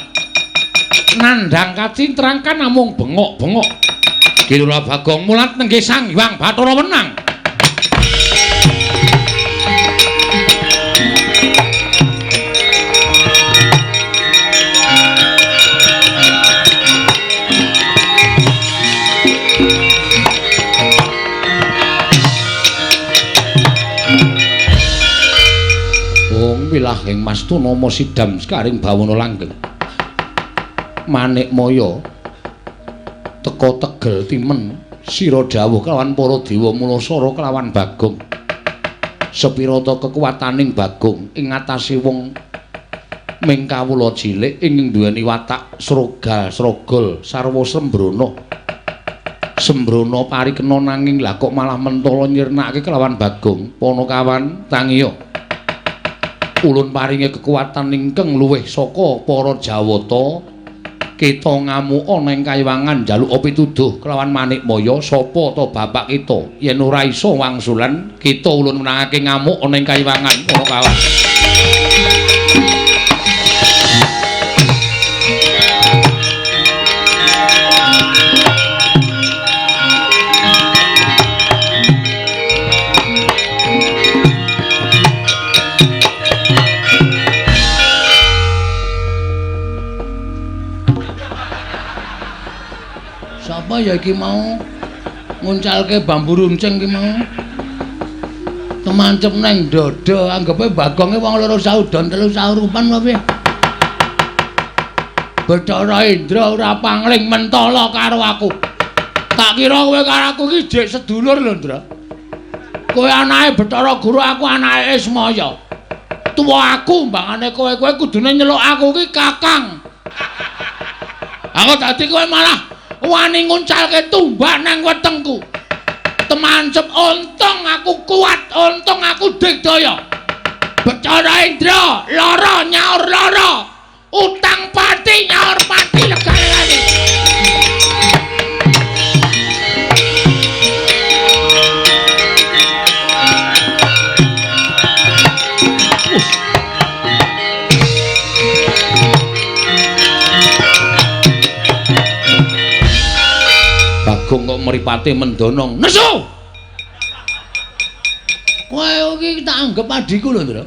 nandhang kacintrangkan namung bengok-bengok. Kira Bagong mulat nenggih Sang Hyang Bathara Wenang. Wilahing Mastu Nama Sidam Skaring Bawana Langgeng. Manik Maya teka Tegel timen sira dawuh kelawan para dewa Mulasara kelawan Bagong. Sepira ta kekuwataning Bagong ing ngatasé wong ming kawula cilik ing duweni watak srogol sarwa sembrono. Sembrono parikena nanging lah kok malah mentala nyirnakake kelawan Bagong. Panakawan tangiya ulun paringi kekuatan ingkang luwih saka para Jawata kita ngamuk ana ing kayiwangan njaluk pituduh kelawan Manik Maya sapa ta bapak kita yen ora iso wangsulan kita ulun menangake ngamuk ana ing kayiwangan ana kawan. Apa ya iki mau nguncalke bambu runcing iki mau temancep neng dada anggepe Bagonge wong loro saudon telu saurupan apa piye Bathara Indra ora pangling mentala karo aku tak kira kowe karo aku iki jek sedulur lho Ndra kowe anake Bathara Guru aku anake Ismaya tuwa aku mbangane kowe kudune nyeluk aku iki Kakang aku dadi kowe malah wani nguncalke tumbak nang wetengku. Temancep untung aku kuat, untung aku digdaya. Bathara Indra, lara nyaur lara. Utang pati nyaur pati legane. Bagong kok mripate mendonong. Nesu. Kowe iki tak anggap adiku lho, Ndra.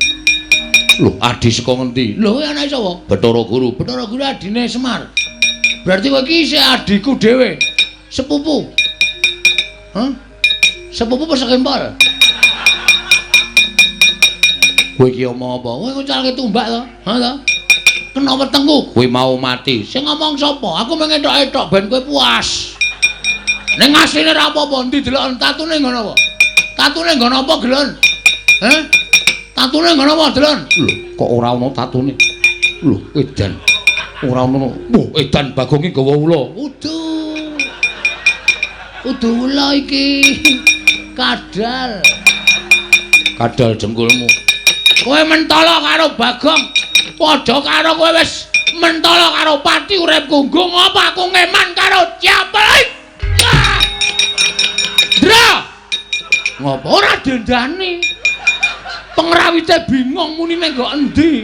Lho, adi saka ngendi? Lho, anake sapa? Bathara Guru. Bathara Guru adine Semar. Berarti kowe iki isih adiku dhewe. Sepupu. Hah? Sepupu apa sekempol? Kowe iki omong apa? Kowe nguncalke tumbak to? Ha to? Kena wetengku. Kowe mau mati. Sing ngomong sapa? Aku mengetok-etok ben kowe puas. Ning asline ra apa-apa, ndi delok tatune ngono apa? Tatune ngono apa, Gelon? Heh? Tatune ngono apa, Delon? Lho, kok ora ana tatune? Lho, edan. Ora ana. Wah, edan Bagong iki gawa ula. Udu ula iki. Kadal. Kadal jengkulmu. Kowe mentala karo Bagong. Padha karo kowe wis mentala karo pati urip gunggung apa aku ngeman karo Japel. Dra. Ngopo ora dendani? Pengrawite bingung muni ning nggo endi.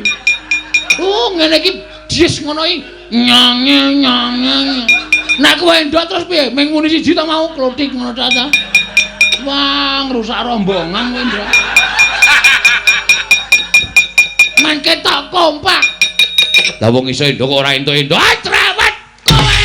Oh, ngene iki dies ngono iki. Nyang. Nek kowe ndok terus piye? Ming muni siji ta mau klotik ngono ta. Wah, ngrusak rombongan kowe, Ndra. Man ketok kompak. Lah wong iso endok ora entuk-entuk. Ah, cerewet kowe.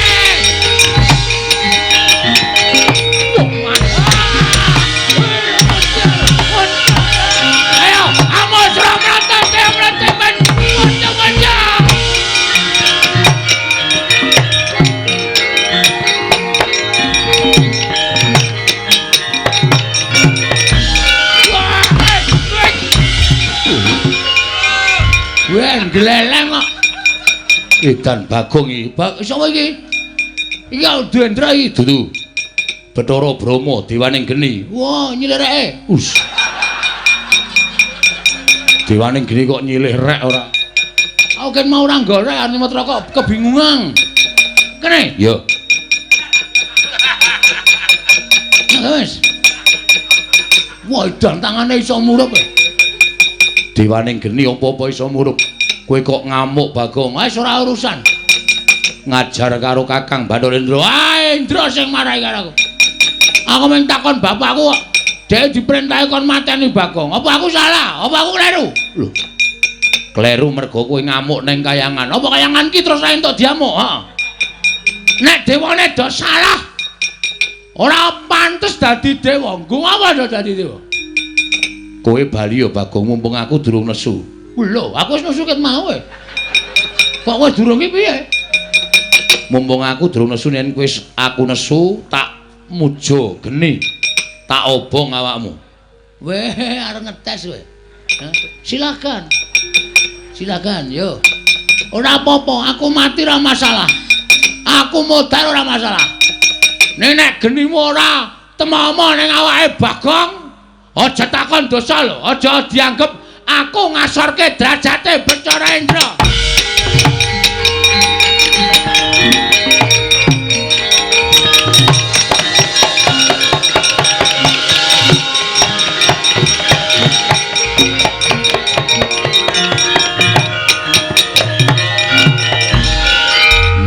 Ayo, amos ramrata temrete men. Wajah. Wah, gleleng kok. Edan Bagong iki. Sapa iki? Iki Dendra iki. Dudu. Bathara Brahma Dewaning Geni. Wah, nyilireke. Us. Dewaning Geni kok nyilih rek ora. Aku kan mau ora gorek arep metu kok kebingungan. Kene. Yo. Wes. Wah, edan tangane iso murup. Dewaning Geni apa-apa iso murup. Kowe kok ngamuk Bagong? Wis ora urusan. Ngajar karo Kakang Bandolendra. Ah, Indra sing marahi karo aku. Aku mung takon bapakku kok dhek diperintahi kon mateni Bagong. Apa aku salah? Apa aku kleru? Lho. Kleru mergo kowe ngamuk ning kayangan. Apa kayangan ki terus entuk diamuk? Heeh. Nek dewane do salah. Ora pantes dadi dewa. Nggo apa do dadi dewa? Kowe bali yo Bagong mumpung aku durung nesu. Lho, aku wis nesu ket mau. Kok kowe durung ki piye? Mumpung aku durung nesu yen kowe aku nesu tak mujo geni. Tak obong awakmu. Weh, arep ngetes kowe. Silakan. Silakan, yo. Ora apa-apa, aku mati ora masalah. Aku modal ora masalah. Nek genimu ora temomo ning awake Bagong, aja takon dosa lho, aja dianggep aku ngasorke derajate Bacara Indra.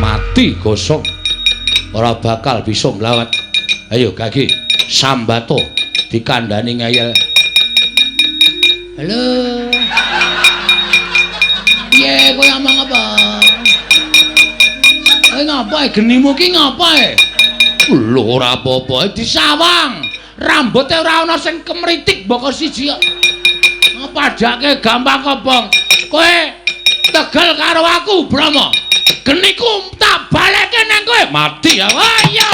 Mati gosong ora bakal bisa nglawat. Ayo Gagi, sambato dikandani ngeyel. Halo. Piye kowe ngomong apa? Kowe ngapae genimu ki ngapae? Lho ora apa-apa Disawang. Rambuté ora ana sing kemritik mboko siji kok. Padake gampang kobong. Kowe tegel karo aku, Brama. Geniku tak baleke nang kowe. mati ya. Oh iya,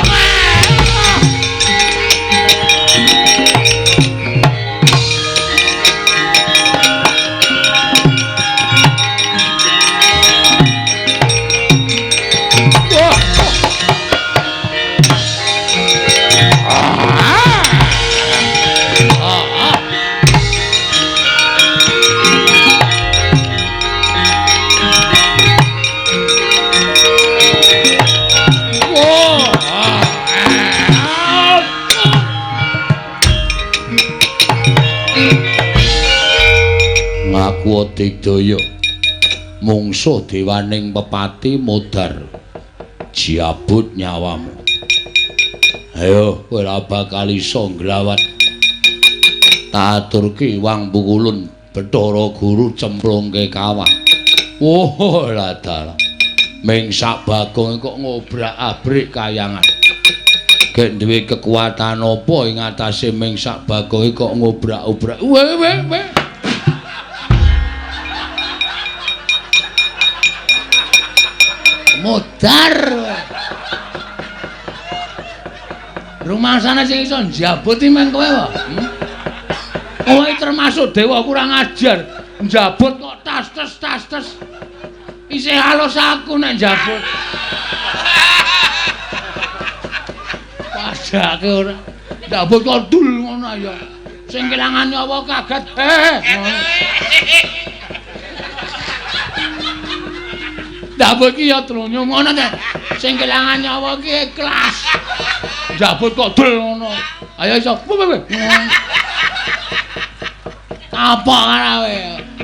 Ngaku Digdaya mungsuh dewaning pepati modar jiabut nyawamu. Ayo kowe ora bakal iso nglawat. Tak aturke wang pukulun Bathara Guru cemplungke kawah. Oh lah dalah. Ming sak Bagong kok ngobrak-abrik kayangan. Gek duwe kekuatan apa ing atase ming sak Bagong kok ngobrak-obrak. Weh. modar. Rumah sana sing iso njabut iki men kowe wae. Kowe termasuk dewa kurang ajar. Njabut kok tas-tas. Isih halus aku nek njabut. Padake ora. Njabut kok dul ngono ya. Sing kelangan nyawa kaget. Njabut ki ya trunyu ngono ta. Sing kelangan nyawa ki ikhlas. Njabut kok dul ngono. Ayo iso. Apa karawe?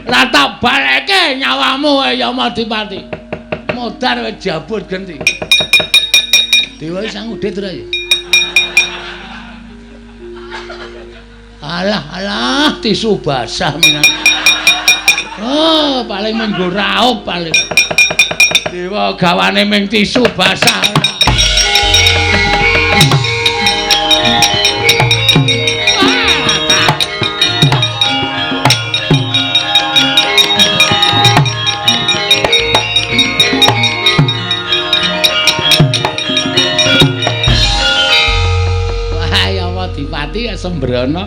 Lah tak baleke nyawamu ya Madipati. Modar wis jabut genti. Dewa sang udit ora ya? Alah, tisu basah minan. Oh, paling menggo raup paling. Dewa gawane ming tisu basah. Dipati ya sembrono.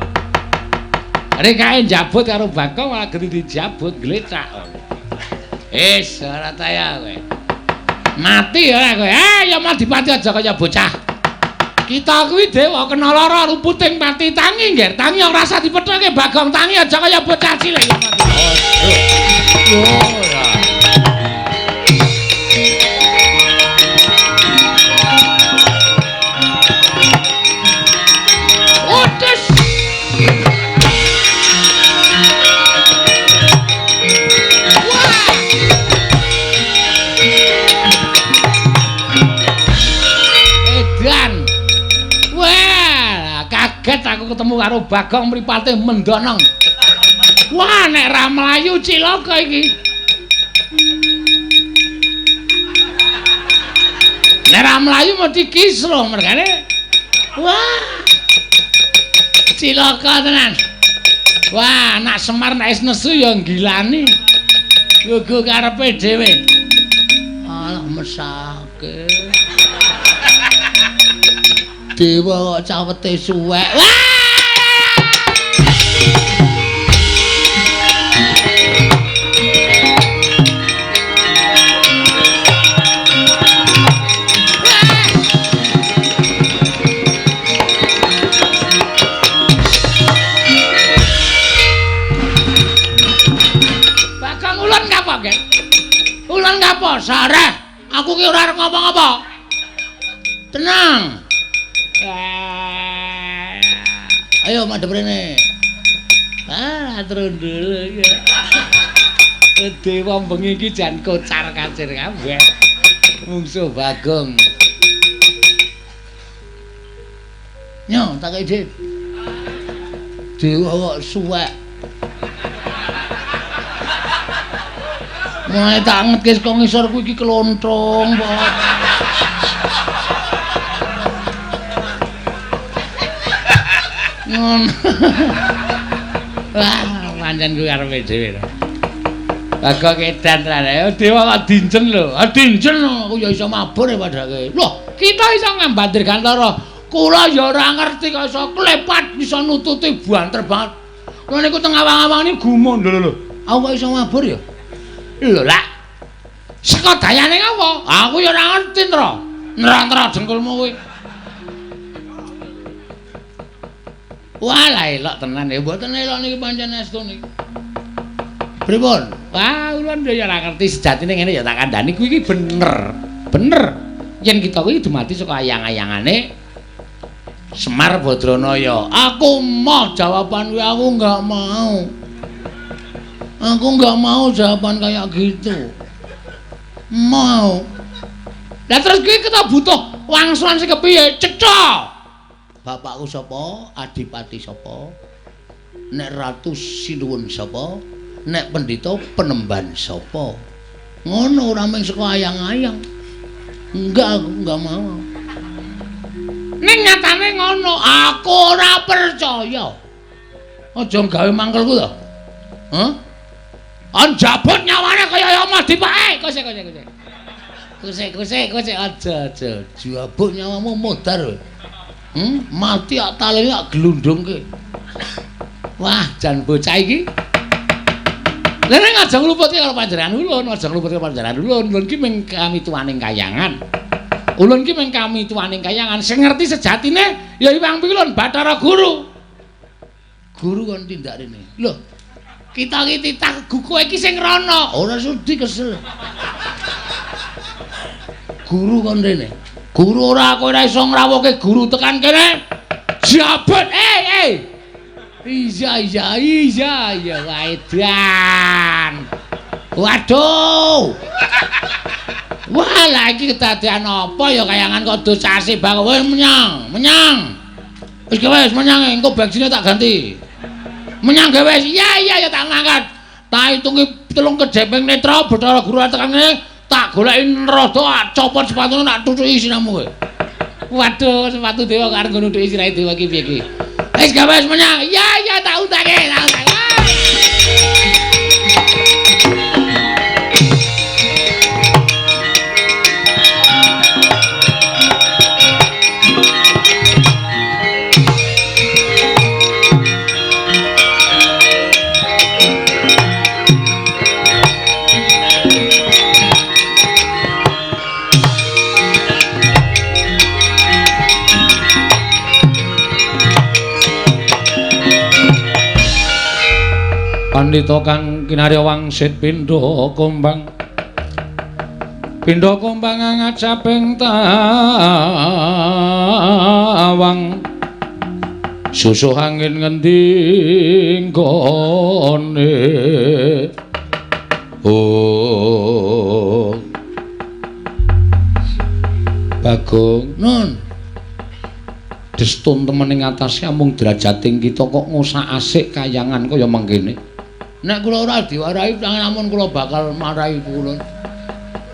Arek kae njabut karo Bagong malah geni dijabut glecak. Wis ora taya kowe. Mati ora kowe. Ya Madipati aja kaya bocah. Kita kuwi dewa kena lara rumputing pati tangi ngger. Tangi ora rasa dipethoke Bagong tangi aja kaya bocah cilik ya Madipati. Wah! karo Bagong mripate mendonong. Wah, nek ra mlayu cilaka iki. Nek ra mlayu mesti kisruh mergane. Wah. Cilaka tenan. Wah, anak Semar nek wis nesu ya gilani. Gugu karepe dhewe. Alah mesake. Dewa kok cawete suwek. Wah! Ulan ngapa? Sareh. Aku ki ora arep ngapa-ngapa. Tenang. Ayo madhep rene. Trundul iki. Dewa bengi iki jan kocar kacir kabeh. Mungsuh Bagong. Nyo, tak kei Dit. Dewa kok suwek. Mulai tak ngetke saka ngisor kuwi iki kelontrong, Pak. Ngono. Wah, pancen kuwi arepe dhewe to. Bagong edan tenan. Dewa kok dincen lho. Dincen aku ya iso mabur padake. Loh, kita iso ngambandir Gantara. Kula ya ora ngerti kok iso klepat iso nututi banter banget. Lha niku teng awang-awang iki gumun lho. Aku kok iso mabur ya? Lho lak. Saka dayane apa? Aku ya ora ngerti, Tro. Nerang-nerang jengkulmu kuwi. Wah, lah elok tenan ya. Mboten elok niki pancen estu niki. Pripun? Wah, ulun ya ora ngerti sejatine ngene ya tak kandhani kuwi iki bener. Bener. Yen kita kuwi dumadi saka ayang-ayangane Semar Badranaya. Aku mau jawaban kuwi aku enggak mau. Aku enggak mau jawaban kayak gitu. Mau. Lah terus kuwi kita butuh wangsulan sing kepiye? Cetha. Bapakku sapa? Adipati sapa? Nek Ratu Sinuwun sapa? Nek Pendhita Penemban sapa? Ngono ora mung saka ayang-ayang. Enggak, aku enggak mau. Ning nyatane ngono, aku ora percaya. Aja gawe mangkelku to. Hah? Anjabut nyawane kaya omah dipake. Kose. Aja. Jabut nyawamu modar. Mati ak talene ak glundungke. Wah, jan bocah iki. Lah nek aja ngluputi karo panjenengan ulun, aja ngluputi karo panjenengan ulun. Ulun ki mung kami tuwaning kayangan. Ulun ki mung kami tuwaning kayangan. Sing ngerti sejatine ya Iwang Pilun Bathara Guru. Guru kon tindak rene. Lho, kita iki titah kowe iki sing rono. Ora sudi kesel. Guru kon rene. Guru ora kowe ora iso ngrawuhke guru tekan kene. Jabat, Iya, Waidan. Waduh. Wah, lah iki kedadian apa ya kayangan kok dosase bang. Wis menyang. Wis menyang engko bensinnya tak ganti. Menyang ge wis. Iya ya tak ngangkat. Tak hitungi 3 kejeping netra Bathara Guru tekan kene. Tak goleki rada copot sepatune tak tutuki sinamu kowe. Waduh, sepatu dewa karo ngono dhuwit sirahe dewa iki piye iki? Wis gawe menyang. Iya tak utake. Pandhita kang kinarya wangsit pindha kumbang ngajaping tawang susuh angin ngendi nggone Bagong Nun. destun temen ing atase amung derajating kita kok ngosak asik kayangan kaya mangkene. Nek kula ora diwarahi namun kula bakal marahi kula.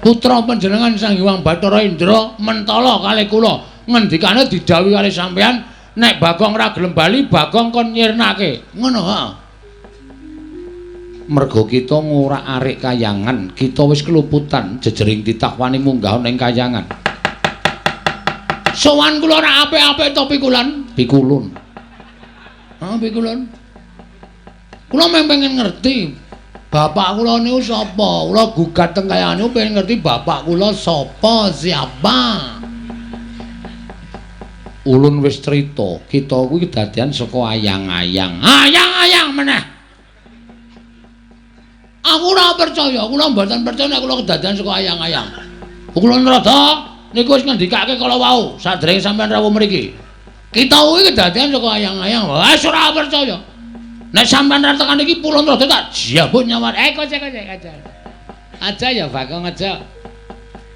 Putra panjenengan Sang Hyang Bathara Indra mentala kalih kula ngendikane didhawuhi kalih sampeyan nek Bagong ora gelem bali Bagong kon nyirnake. Ngono ha. Mergo kita ngorak-arik kayangan, kita wis keluputan jejering ditakwani munggah ning kayangan. Sowan kula ora apik-apik to pikulun. Ha pikulun. Kula pengen ngerti bapak kula niku sapa? Kula gugat teng kayangan niku pengen ngerti bapak kula sapa, siapa? Ulun wis crita, kita kuwi dadian saka ayang-ayang. Ayang-ayang meneh. Aku ora percaya, kula mboten percaya nek kula kedadian saka ayang-ayang. Kula Narada niku wis ngendikake kala wau sadurunge sampeyan rawuh mriki. Kita kuwi kedadian saka ayang-ayang. Wis ora percaya. Nek sampeyan ra tekan iki Pulon Rada tak jambut nyawar. Koce. Aja ya Bagong aja.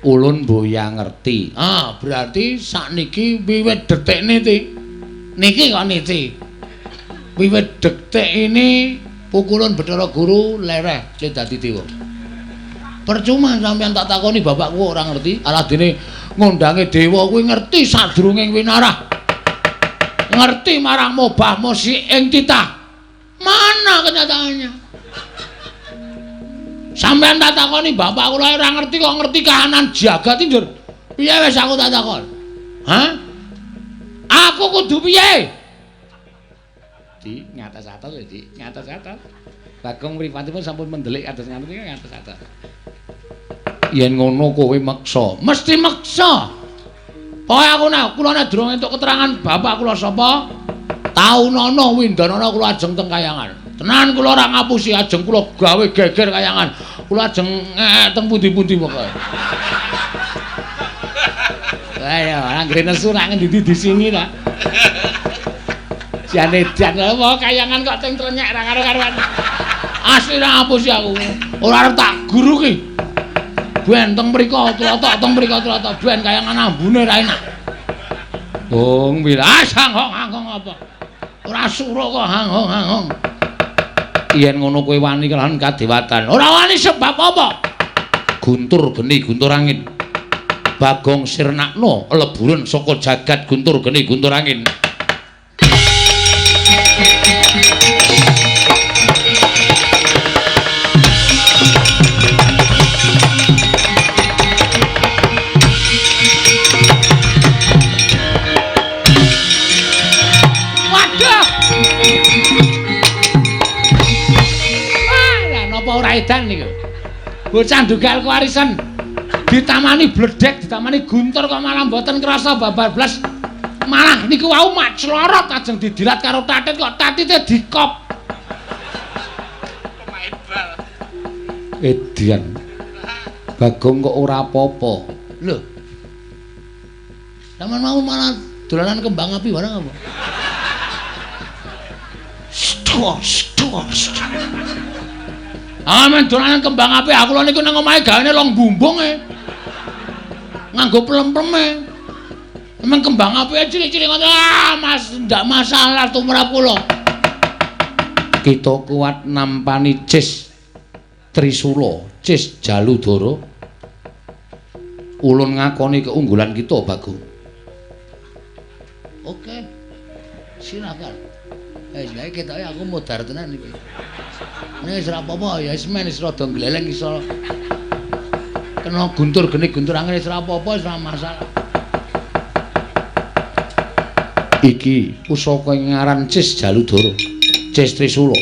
Ulun boya ngerti. Berarti sakniki wiwit detikne ti. Niki kok niti. Wiwit detik ini pukulun Bathara Guru lereh dadi dewa. Percuma sampeyan tak takoni bapakku ora ngerti. Aladene ngondange dewa kuwi ngerti sadurunge winarah. Ngerti marang mobah mosi ing titah. Mana kenyataannya? Sampeyan tak takoni bapak kula ora ngerti kok ngerti kahanan jagat iki, Jur. Piye wis aku tak takon? Hah? Aku kudu piye? Di ngatos-atos lho, Dik. Ngatos-atos. Bagong mripatipun sampun mendelik kados ngaten iki ngatos-atos. Yen ngono kowe meksa, mesti meksa. Pokoke aku nek kula nek durung entuk keterangan bapak kula sapa, Taunana Windanana kula ajeng teng kayangan. Tenan kula ora ngapusi ajeng kula gawe geger kayangan. Kula ajeng teng pundi-pundi pokoke. Ayo, anggere nesu rak ngendi di sini ta. Jane jan apa kayangan kok teng trenyek ra karo-karuan. Asli ra ngapusi aku. Ora arep tak guru ki. Ben teng mriko tlotok teng mriko tlotok ben kayangan ambune ra enak. Bong wilas hangong apa? Ora suruh kok hangong. Yen ngono kowe wani kelawan kadewatan. Ora wani sebab apa? Guntur geni guntur angin. Bagong sirnakno leburan saka jagat guntur geni guntur angin. Edan niku. Bocah dugal kewarisan ditamani bledek, ditamani guntur kok malah mboten krasa bablas. Malah niku wau mak clorot ajeng didilat karo tatit kok tatite dikop. Pemain bal. Edian. Bagong kok ora apa-apa. Lho. Sampeyan mau malah dolanan kembang api barang apa? Stos. Men dolanan kembang api aku lho niku nang omahe gawane long bumbung nganggo plem-pleme. Emang kembang api cilik-cilik ngono. Mas, ndak masalah tumrap kula. Kita kuat nampani Cis Trisula, Cis Jaludara. Ulun ngakoni keunggulan kita, Bagong. Oke. Silakan. Wis bae ketoke aku modar tenan iki. Nek wis ora apa-apa ya wis men wis rada gleleng iso. Kena guntur geni guntur angin wis ora apa-apa wis ora masalah. Iki pusaka ngaran Cis Jaludara, Cis Trisula.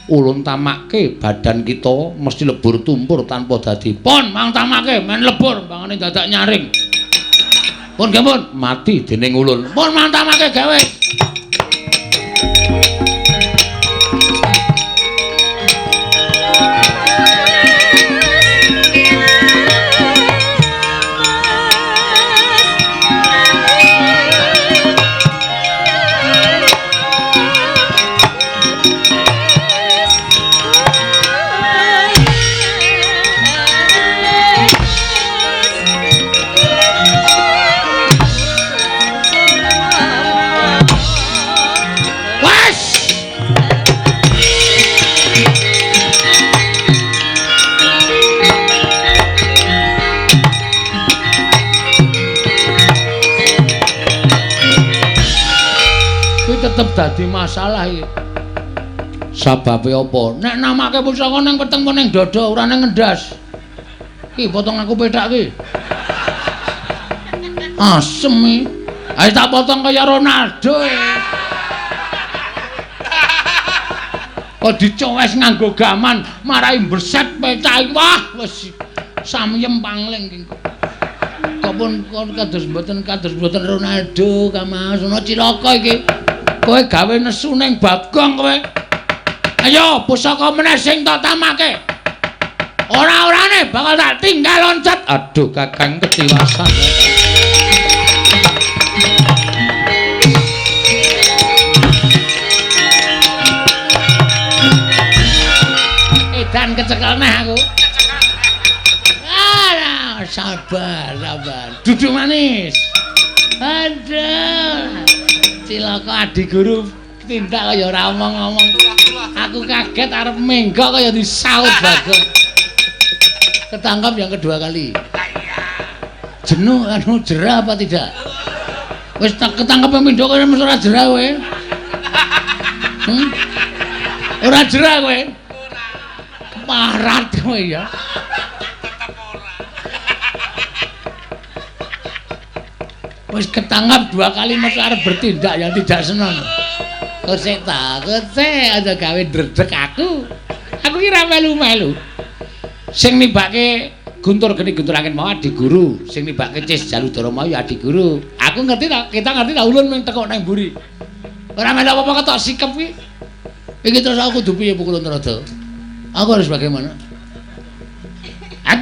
Ulun tamakke badan kita mesti lebur tumpur tanpa dadi. Pon mang tamake men lebur bangane dadak nyaring. Pun nggih pun mati dening ulun. Pun mang tamake gawe. dadi masalah iki. Sababe apa? Nek namake pusaka ning peteng ning dada ora ning ngendas. Ki potong aku petak ki. Asem iki. Ayo tak potong kaya Ronaldo. Kok dicowes nganggo gaman, marai berset petak. Wah, wis samyem pangling ki. Kok pun kados mboten Ronaldo, Kamas, ana cilaka iki. Kowe gawe nesu ning Bagong kowe. Ayo pusaka meneh sing tak tamake. Ora-orane bakal tak tinggal loncat. Aduh Kakang ketiwasan. Edan kecekel neh aku. Alah, sabar. Duduk manis. Aduh. Cilaka adik guru tindak kaya ora omong-omong. Aku kaget arep menggok kaya disaut Bagong. Ketangkap yang kedua kali. Jenuh jerah apa tidak? Wis ketangkap yang pindho kaya mesti ora jerah kowe. Ora jerah kowe. Parat kowe ya. Wis ketangkap 2 kali mesti arep bertindak yang tidak senang. Kosek aja gawe dredeg aku. Aku ki ra melu-melu. Sing nibake Guntur Geni Guntur Angin mau adik guru, sing nibake Cis Jaludara mau ya adik guru. Aku ngerti ta, kita ngerti ta ulun mung teko nang mburi. Ora melu apa-apa ketok sikep ki. Iki terus aku kudu piye pukul Antarada? Aku harus bagaimana?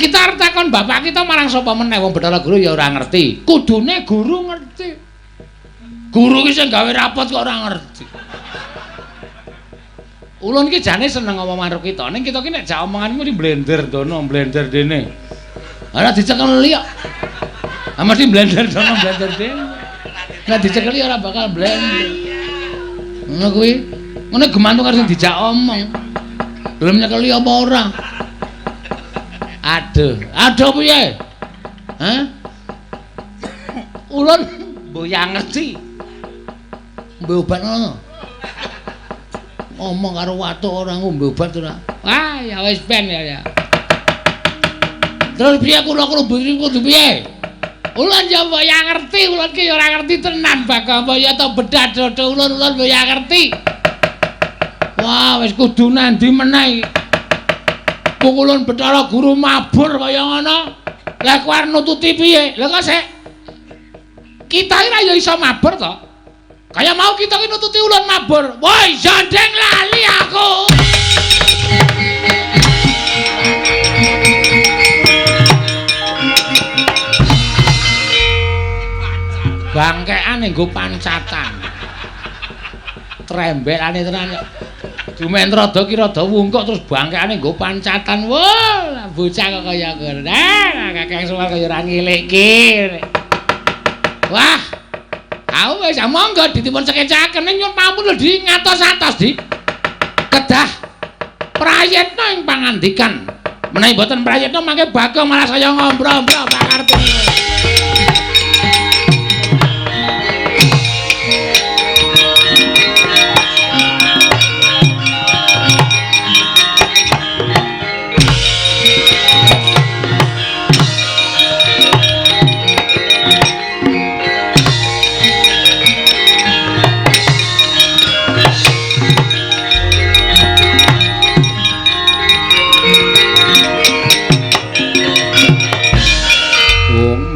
Kita arep takon bapak kita marang sapa meneh wong Bathara Guru ya ora ngerti. Kudune guru ngerti. Guru ki sing gawe rapot kok ora ngerti. Ulun ki jane seneng ngomong karo kita. Ning kita ki nek jak omonganmu di blender dono, blender dene. Ora dicekeli kok. Ah mesti blender dono, blender dene. Nek dicekeli ora bakal blender. Ngono kuwi. Ngene gemantung karo sing dijak omong. Belum nyekeli apa ora? Aduh piye? Hah? Ulun mboyang ngerti. Mbok obat ngono. Ngomong karo watuk ora ngombe obat ora. Wah, ya wis ben ya. Terus piye kula kudu piye? Ulun ya mboyang ngerti, ulun ki ora ngerti tenan Bagong ya to bedah dodo ulun mboyang ngerti. Wah, wis kudu nandi meneh. Pukulun Bathara Guru mabur kaya ngono. Lah kowe arep nututi piye? Lah kok sik kita ora ya iso mabur to. Kaya mau kita ki nututi ulun mabur. Woi, jandeng lali aku. Bangkeane nggo pancatan. Trembelane tenan kok. Dumen rada ki rada wungkuk terus bangkeane nggo pancatan. Wah, bocah kok kaya ngono. Kakang Semar kaya ora ngilik ki. Wah. Aku wis monggo ditipun sekecaken ning nyuwun pamun lho Di ngatos-atos Di. Kedah prayitna ing pangandikan. Menawi boten prayitna mangke Bagong malah saya ngombro-ombro pakarti.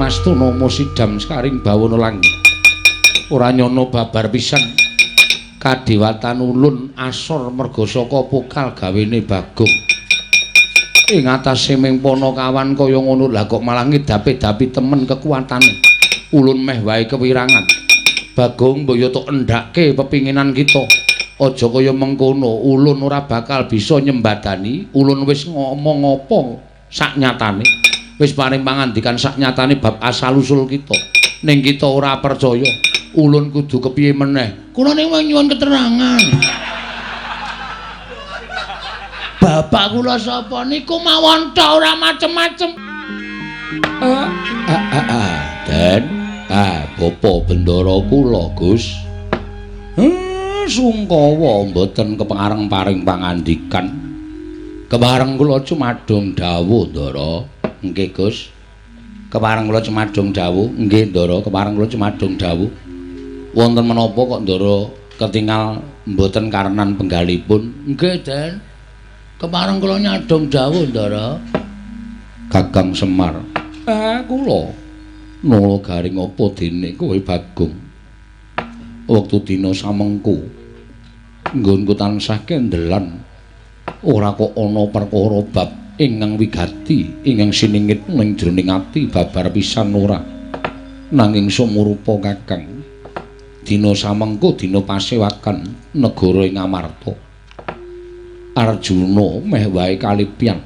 Astana Sidam Skaring Bawana Langit. Ora nyono babar pisan kadewatan ulun asor merga saka pokal gawene Bagong. Ing atase mengpana kawan kaya ngono lah kok malah ngidapi-dapi temen kekuatane. Ulun meh wae kewirangan. Bagong mbaya tok endhake pepinginan kita. Aja kaya mengkono, ulun ora bakal bisa nyembadani. Ulun wis ngomong apa saknyatane. Wis paring pangandikan saknyatane bab asal-usul kita. Ning kita ora percaya, ulun kudu kepiye meneh? Kula ning nyuwun keterangan. Bapak kula sapa niku mawon tok ora macem-macem. Den, Bapak bendara kula, Gus. sungkawa mboten kepareng paring pangandikan. Kepareng kula cumadung dawuh Ndara. Nggih Gus. Kepareng kula cumadung dawuh. Nggih Ndara, kepareng kula cumadung dawuh. Wonten menapa kok Ndara ketingal mboten karenan penggalipun? Nggih, Den. Kepareng kula nyadong dawuh, Ndara. Kakang Semar. Kula nula garing apa dene kowe Bagong? Wektu dina samengku nggonku tansah kendelan ora kok ana perkara bab ingkang wigati ingkang siningit ning jroning ati babar pisan ora nanging sumurupa Kakang dina samengku dina pasewakan negara ing Amarta Arjuna meh wae kalipyan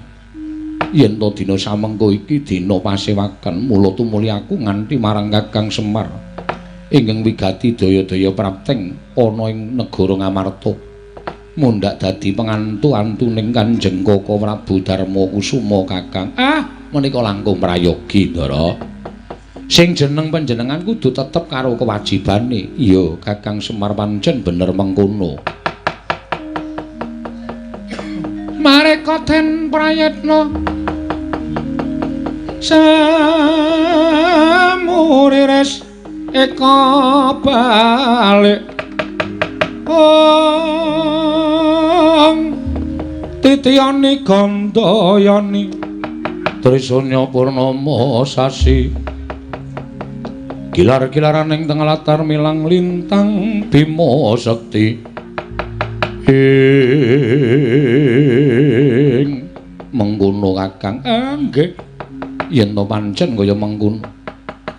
yen to dina samengko iki dina pasewakan mula tumuli aku nganti marang Kakang Semar ingkang wigati daya-daya prapteng ana ing negara Ngamarta mundhak dadi pengantu-antuning Kanjeng Koko Prabu Darma Kusuma Kakang. Menika langkung prayogi Ndara. Sing jeneng panjenengan kudu tetep karo kewajibane. Iya, Kakang Semar pancen bener mengkono. Mareka den prayitna samurires eka balik titiyani gandayani trisanya purnama sasi gilar-gilaran ing tengah latar milang lintang Bima Sekti mengkono Kakang nggih yen to pancen kaya mengkono.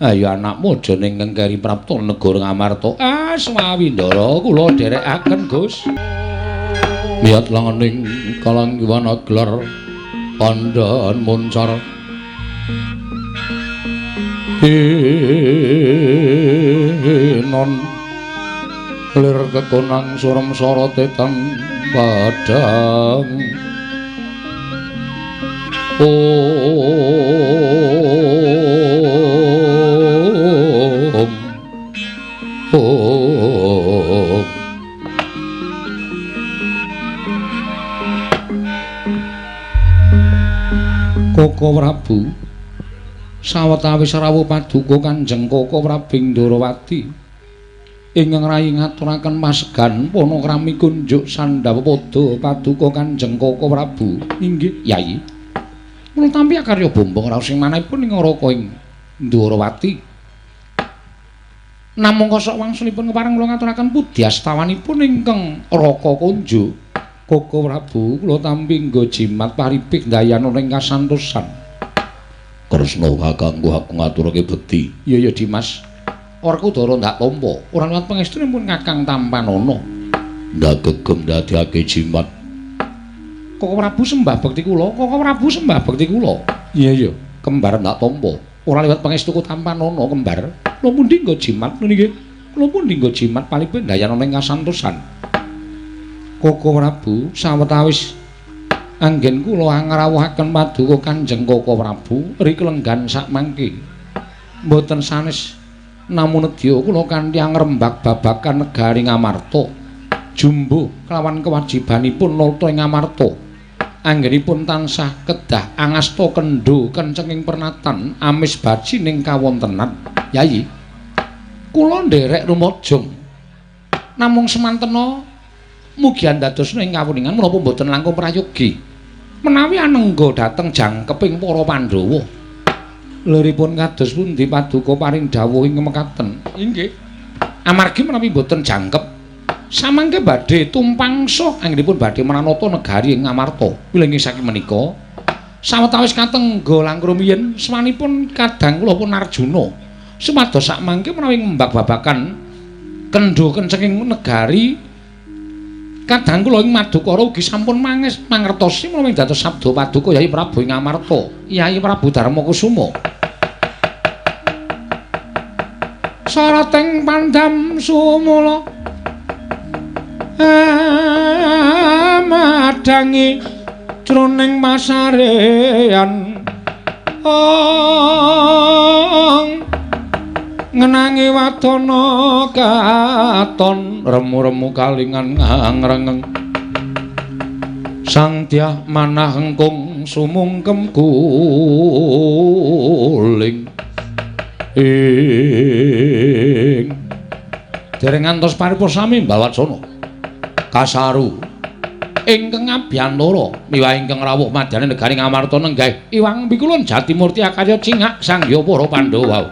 Ayo anakmu aja ning kengkeri prapta negara Ngamarta. Swawi Ndara kula dherekaken Gus. Niat langening kalanggiwana gelar pandhan muncar. Non lir kekonang surem sorotetan padang. Koko Prabu sawetawis rawuh paduka Kanjeng Koko Prabing Ndarawati ingkang rayi ngaturaken masegan panakrami kunjuk Sandhapada paduka Kanjeng Koko Prabu. Inggih Yayi, kula tampi karya bombong raos sing manahipun ing Raka ing Ndarawati. Namung kosok wangsulipun kepareng kula ngaturaken pudyastawanipun ingkang Raka kunjuk Koko Prabu kula tampi nggo jimat paripik dayana ing kasantosan. Kresna kakangku aku ngaturake bekti. Iya Dimas. Ora kudara ndak tampa. Ora liwat pangestunipun Kakang Tampanana. Ndak gegem dadekake jimat. Koko Prabu sembah bekti kula. Koko Prabu sembah bekti kula. Iya. Kembar ndak tampa. Ora liwat pangestuku Tampanana kembar. Kula pundi nggo jimat niki? Kula pundi nggo jimat paripik dayana ing kasantosan. Koko Prabu sawetawis anggen kula ngrawuhaken paduka Kanjeng Koko Prabu riklenggan sakmangke mboten sanes namung nedya kula kanthi ngrembak babagan negari Ngamarta jumbuh kelawan kewajibanipun nata ing Ngamarta anggenipun tansah kedah angasta kendho kencenging pernatan amis baji ning kawontenan. Yayi, kula nderek rumajeng namung semantena mugi andadosna ing kawuningan menapa boten langkung prayogi menawi anengga dhateng jangkeping para Pandhawa. Liripun kados pundi paduka paring dawuh ing mekaten? Inggih. Amargi menawi boten jangkep samangke badhe tumpangsa anggenipun badhe mananata negari ing Ngamarta. Wilingi saking menika sawetawis katengga langkung rumiyin swanipun kadang kula pun Arjuna supados sakmangke menawi ngembak babagan kendho kencenging negari kadang kula ing Madukara ugi sampun mangertosi menawi dados sabda paduka Yai Prabu ing Ngamarta, Yai Prabu Darma Kusuma. Sarating pandham sumula madangi jroning masarean ngenangi wadana katon remu-remu kalingan ngrengeng sang dyah manah engkung sumungkem guling dereng ngantos paripurna sami Mbawacana kasaru ingkang abiyantara miwah ingkang rawuh madyaning negari Ngamarta nenggah Iwang Pikulun Jatimurti akarya cingak sangya para Pandhawa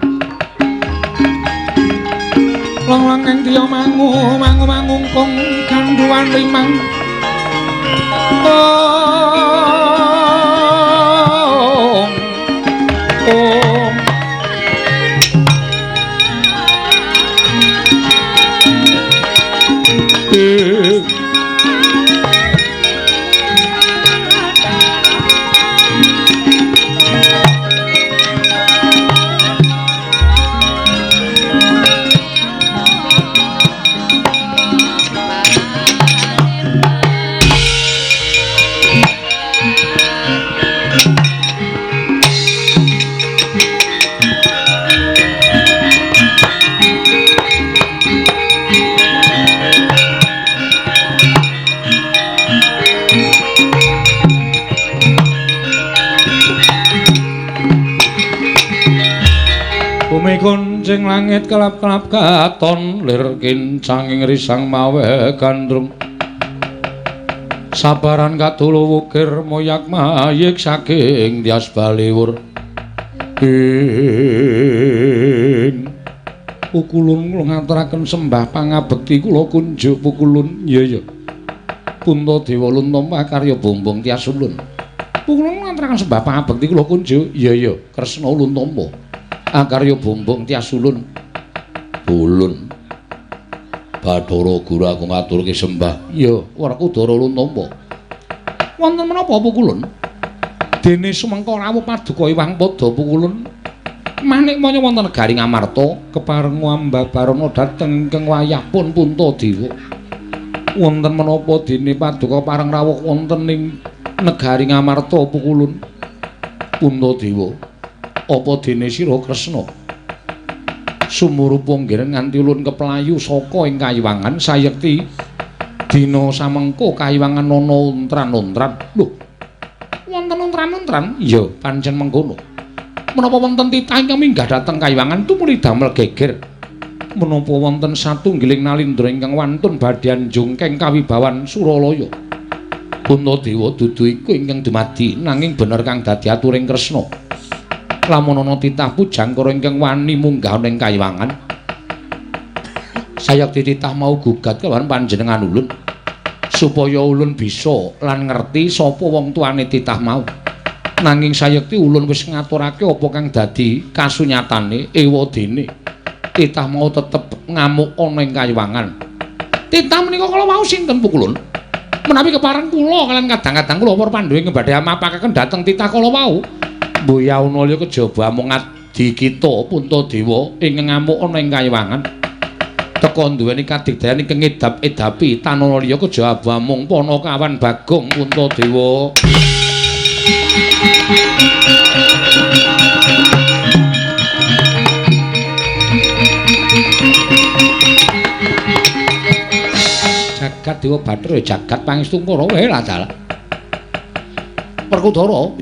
long-long ing tiya mangungkung kandhuwan limang kuncing langit kelap-kelap katon lir kincanging risang mawe gandrung sabaran katulu wukir moyak mayik saking tias baliwur Pukulun ngaturaken sembah pangabekti kula kunjuk Pukulun iya Puntadewa Luntama karya Bombong Tias Ulun Pukulun ngaturaken sembah pangabekti kula kunjuk iya Kresna Luntama akarya Bombong Tias Ulun Ulun Bathara Guru aku ngaturke sembah iya Werkudara Luntama wonten menapa Pukulun dene sumengko rawuh paduka Iwang Pada Pukulun manik manya wonten negari Ngamarta kepareng ambabarana dhateng ingkang wayahipun Puntadewa wonten menapa dene paduka pareng rawuh wonten ing negari Ngamarta Pukulun Puntadewa apa dene sira Kresna sumurupa nggih nganti ulun keplayu saka ing kayiwangan sayekti dina samengko kayiwangan ana untran-untran lho wonten untran-untran iya pancen mengkono menapa wonten titah ingkang minggah dhateng kayiwangan tumuli damel geger menapa wonten satunggiling nalindra ingkang wantun badhe anjungkeng kawibawan Suralaya Puntadewa dudu iku ingkang dumadi nanging bener kang dadi aturing Kresna lamun ana titah pujangkara ingkang wani munggah ning kayiwangan sayekti titah mau gugat kelawan panjenengan ulun supaya ulun bisa lan ngerti sapa wong tuane titah mau nanging sayekti ulun wis ngaturake apa kang dadi kasunyatane ewadene titah mau tetep ngamuk ana ing kayiwangan titah menika kala wau sinten Pukulun menawi kepareng kula kalian kadang-kadang kula para Pandhawa badhe amapakaken dhateng titah kala wau Mboya Unalya kejaba mung adi kita Puntadewa ing ngamuk ana ing kayiwangan teka duweni kadigdayan ingkang ngedap-edapi Tananaliya kejaba mung Panakawan Bagong Puntadewa jagat Dewa Bathara jagat pangestu para wae lah dalah Werkudara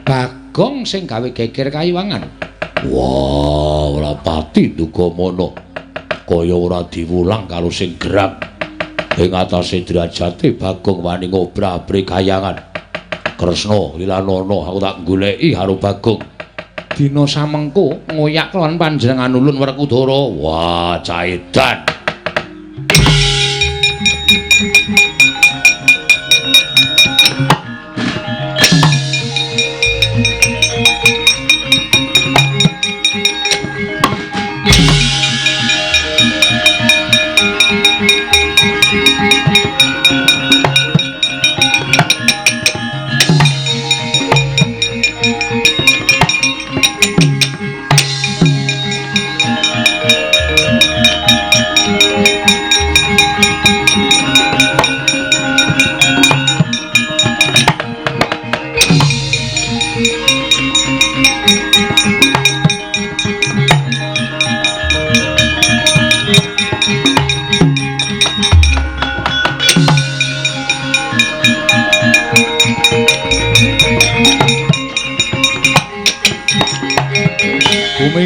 Bagong sing gawe geger kayiwangan. Wah, ora pati duka mono. Kaya ora diwulang karo sing gerak. Ing atase derajate Bagong wani ngobrah-abrik kayangan. Kresna Lilanana aku tak goleki karo Bagong. Dina samengko ngoyak kelawan panjenengan ulun Werkudara. Wah, cah edan.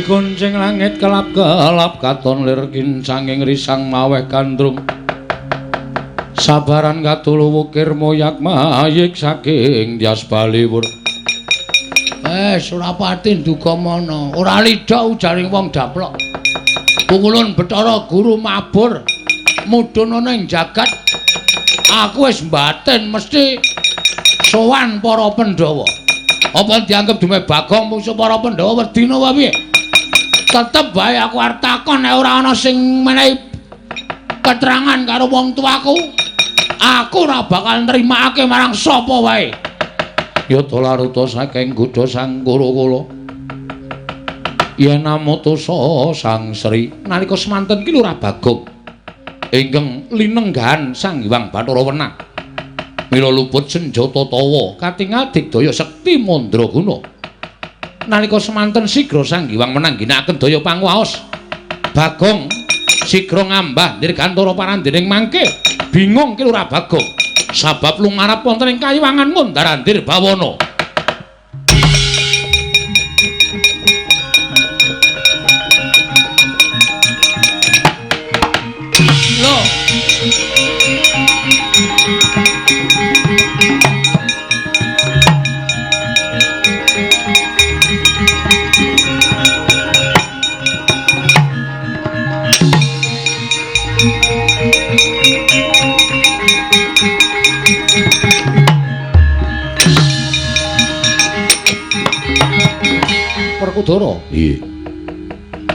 Dikuncing langit kelap-kelap katon lir kincanging risang maweh kandrung. Sabaran katulu wukir moyak mayik saking Dyas Baliwur. Surapati nduga mana ora lida ujaring wong daplok. Pukulun Bathara Guru mabur mudhun ana ing jagat. Aku wis mbaten mesti sowan para Pandhawa. Apa dianggep dume Bagong musuh para Pandhawa wedina wae piye? Tetep bae aku arep takon nek ora ana sing menehi keterangan karo wong tuaku. Aku ora bakal nrimakake marang sapa wae. Yata laruta saking Gudha Sang Kurakala. Yen namutusa Sang Sri nalika semanten ki Lurah Bagong ingkang linenggahan Sang Hyang Bathara Wenang. Mila luput senjata tawa katingal digdaya sekti mandraguna. Nalika semanten sigra Sang Hyang Wenang ginakaken daya panguwaos. Bagong sigra ngambah dirgantara parandening mangke. Bingung ki Lurah Bagong sabab lumarap wonten ing kayiwangan Ngondarandir Bawana. Lho. Perkudara. Iya.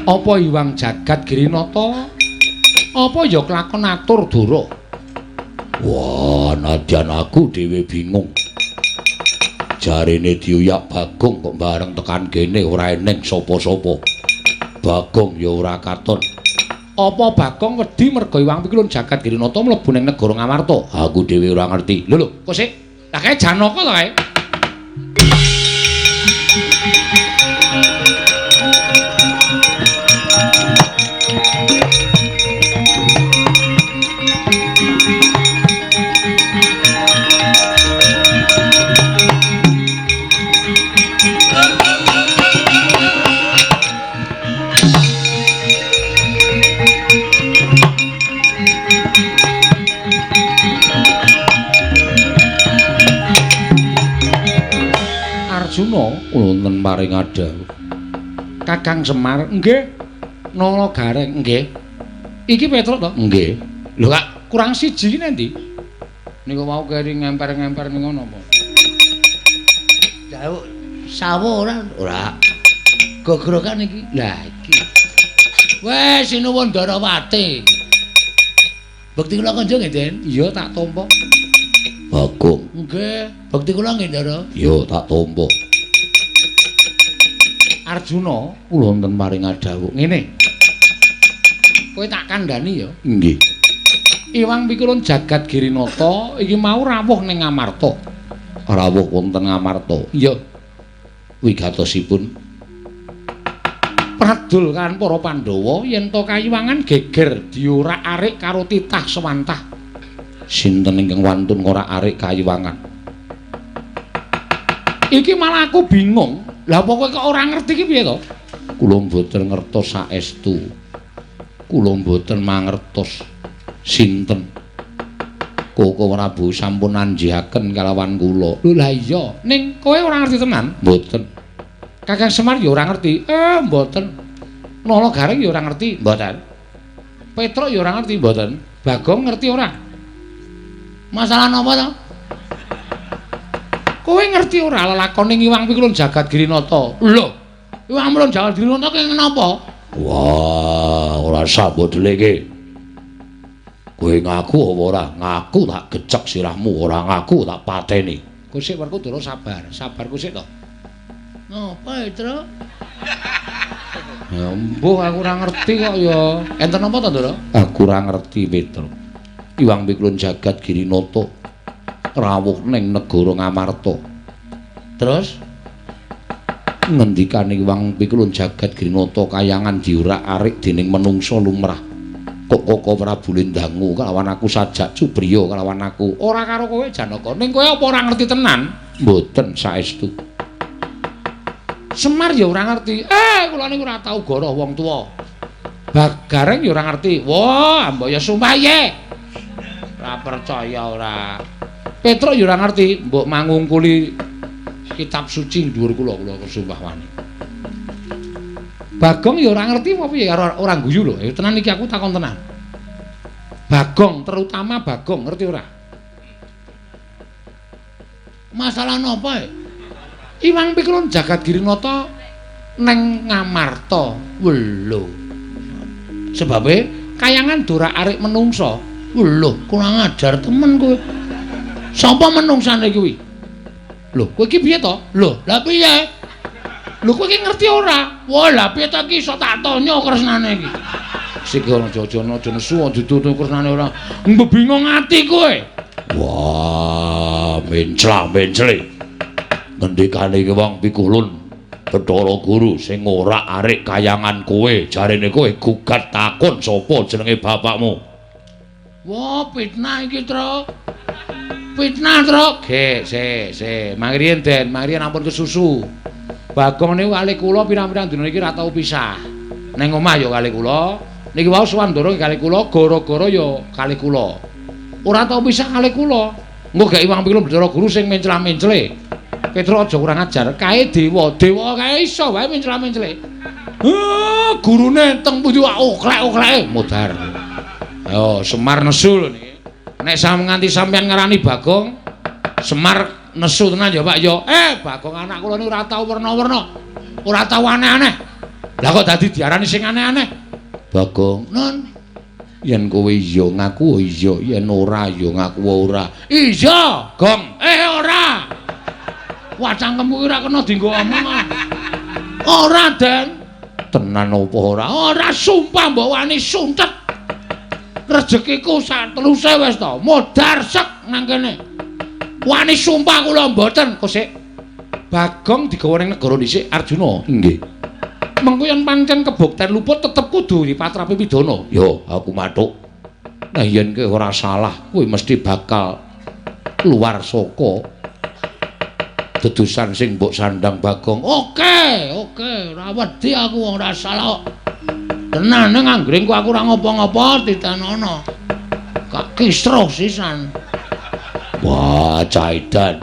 Apa Hyang Jagat Girinata? Apa ya kelakon atur dura? Wah, nadyan aku dhewe bingung. Jarine diuyak Bagong kok bareng tekan kene ora eneng sapa-sapa. Bagong ya ora katon. Apa Bagong wedi merga Hyang Pikulun Jagat Girinata mlebu ning negara Ngamarta? Aku dhewe ora ngerti. Lho, kok sik? Lah kae Janaka to kae. Arjuna wonten maring adhawu. Kakang Semar nggih. Nala Gareng nggih. Iki Petruk to? Nggih. Lho Kak, kurang siji iki nendi? Niku mau keri ngemper-ngemper ning ngono apa? Jauh sawo ora gogrokan iki. Lah iki. Wes sinuwun Darawati. Bekti kula kanca nggih, Den? Iya tak tampa. Bagong. Nggih, bekti kula nggih, Ndara. Ya tak tampa. Arjuna Kula wonten maring adhawu. ngene. Kowe tak kandhani ya. Nggih. Hyang Pikulun Jagat Girinata iki mau rawuh ning Ngamarta. Rawuh wonten Ngamarta. Iya. Wigatosipun Pradul kan para Pandhawa yen to kayiwangan geger diorak-arik karo titah sewantah. sinten ingkang wantun ngorak-arik kayiwangan. Iki malah aku bingung. Lah apa kowe kok ora ngerti iki piye to? Kula mboten ngertos saestu. Kula mboten mangertos sinten Koko Prabu sampun anjihaken kalawan kula. Lho lah iya, ning kowe ora ngerti tenan? Mboten. Kakang Semar ya ora ngerti. Mboten. Nala Gareng ya ora ngerti. Mboten. Petruk ya ora ngerti. Mboten. Bagong ngerti ora? Masalah napa to? Kowe ngerti ora lelakone Hyang Pikulun Jagat Girinata? Lho, Hyang Pikulun Jagat Girinata ki napa? Wah, ora sabodele iki. Kowe ngaku apa ora? Ngaku tak gecek sirahmu, ora ngaku tak pateni. Kusik Werkudara sabar, sabar kusik to. Napa, Petruk? Ya mbuh aku ora ngerti kok ya. Enten apa to, Ndara? Aku ora ngerti, Petruk. Hyang Pikulun Jagat Girinata rawuh ning negara Ngamarta. Terus ngendikane Hyang Pikulun Jagat Girinata kayangan diurak-arik dening menungsa lumrah. Kok Koko Prabu Lendangu kalawan aku sajak Cubriya kalawan aku. ora karo kowe Janaka. Ning kowe apa ora ngerti tenan? Mboten saestu. Semar ya ora ngerti. Kula niku ora tau goroh wong tuwa. Bagareng ya ora ngerti. Wah, mbok ya sumpah ye. Ora percaya ora. Petruk ya ora ngerti, mbok mangungkuli kitab suci dhuwur kula sumpah wani. Bagong ya ora ngerti apa piye ora guyu lho. Tenan iki aku takon tenan. Bagong, terutama Bagong ngerti ora? Masalah napa? Iwang Pikulun Jagadgirinata neng Ngamarta. Lho. Sebabe kayangan dora arik menungsa. Lho, kurang ajar temen kowe. Sapa menungsane kuwi? Lho, kowe iki piye to? Lho, lha piye? Lho kowe iki ngerti ora? Wah, lha piye to iki iso tak tanya kresnane iki. Sik ora aja nesu ditutur kresnane ora. Mbebingung ati kowe. Wah, mencla-mencle. Ngendikane iki wong Pikulun Bathara Guru sing ora arik kayangan kowe, jarene kowe gugat takon sapa jenenge bapakmu. Wah, fitnah iki, Tru. Fitnah, Tru. Ge, se. Mangriyen Den, mangriyen ampun kesusu. Bagong niku kali kula pirang-pirang dina iki ora tau pisah. Ning omah ya kali kula, niki wau Swandara kali kula, gara-gara ya kali kula. Ora tau pisah kali kula. Engko gak Iwang Pikulun Bathara Guru sing mencla-mencle. Petruk aja kurang ajar, kae dewa kae iso wae mencla-mencle. Gurune teng pundi wae oklek-okleke modar. Ayo Semar nesu lho niki. Nek nganti sampeyan ngarani Bagong, Semar nesu tenan ya Pak ya. Bagong anak kula niku ora tau werna-werna. Ora tau aneh-aneh. Lah kok dadi diarani sing aneh-aneh? Bagong, non. Yen kowe iya ngaku iya, yen ora ya ngaku ora. Iya, Gong. Ora. Wah cangkemmu ora kena dienggo omong. Ora, Den. Tenan apa ora? Ora sumpah mbok wani suntet. Rezekiku sak teluse wis to, modar sek nang kene. Wani sumpah kula mboten, Kosik. Bagong digawa ning negara dhisik Arjuna. Nggih. Mengko yen pancen kebukten luput tetep kudu dipatrapi pidana. Yo, aku mathuk. Nah yen kowe ora salah, kowe mesti bakal keluar saka dedusan sing mbok sandang Bagong. Oke, ora wedi aku ora salah. Tenan ning anggring aku ora ngopo-ngopo ditanono. Kak kisruh sisan. Wah, Caidan.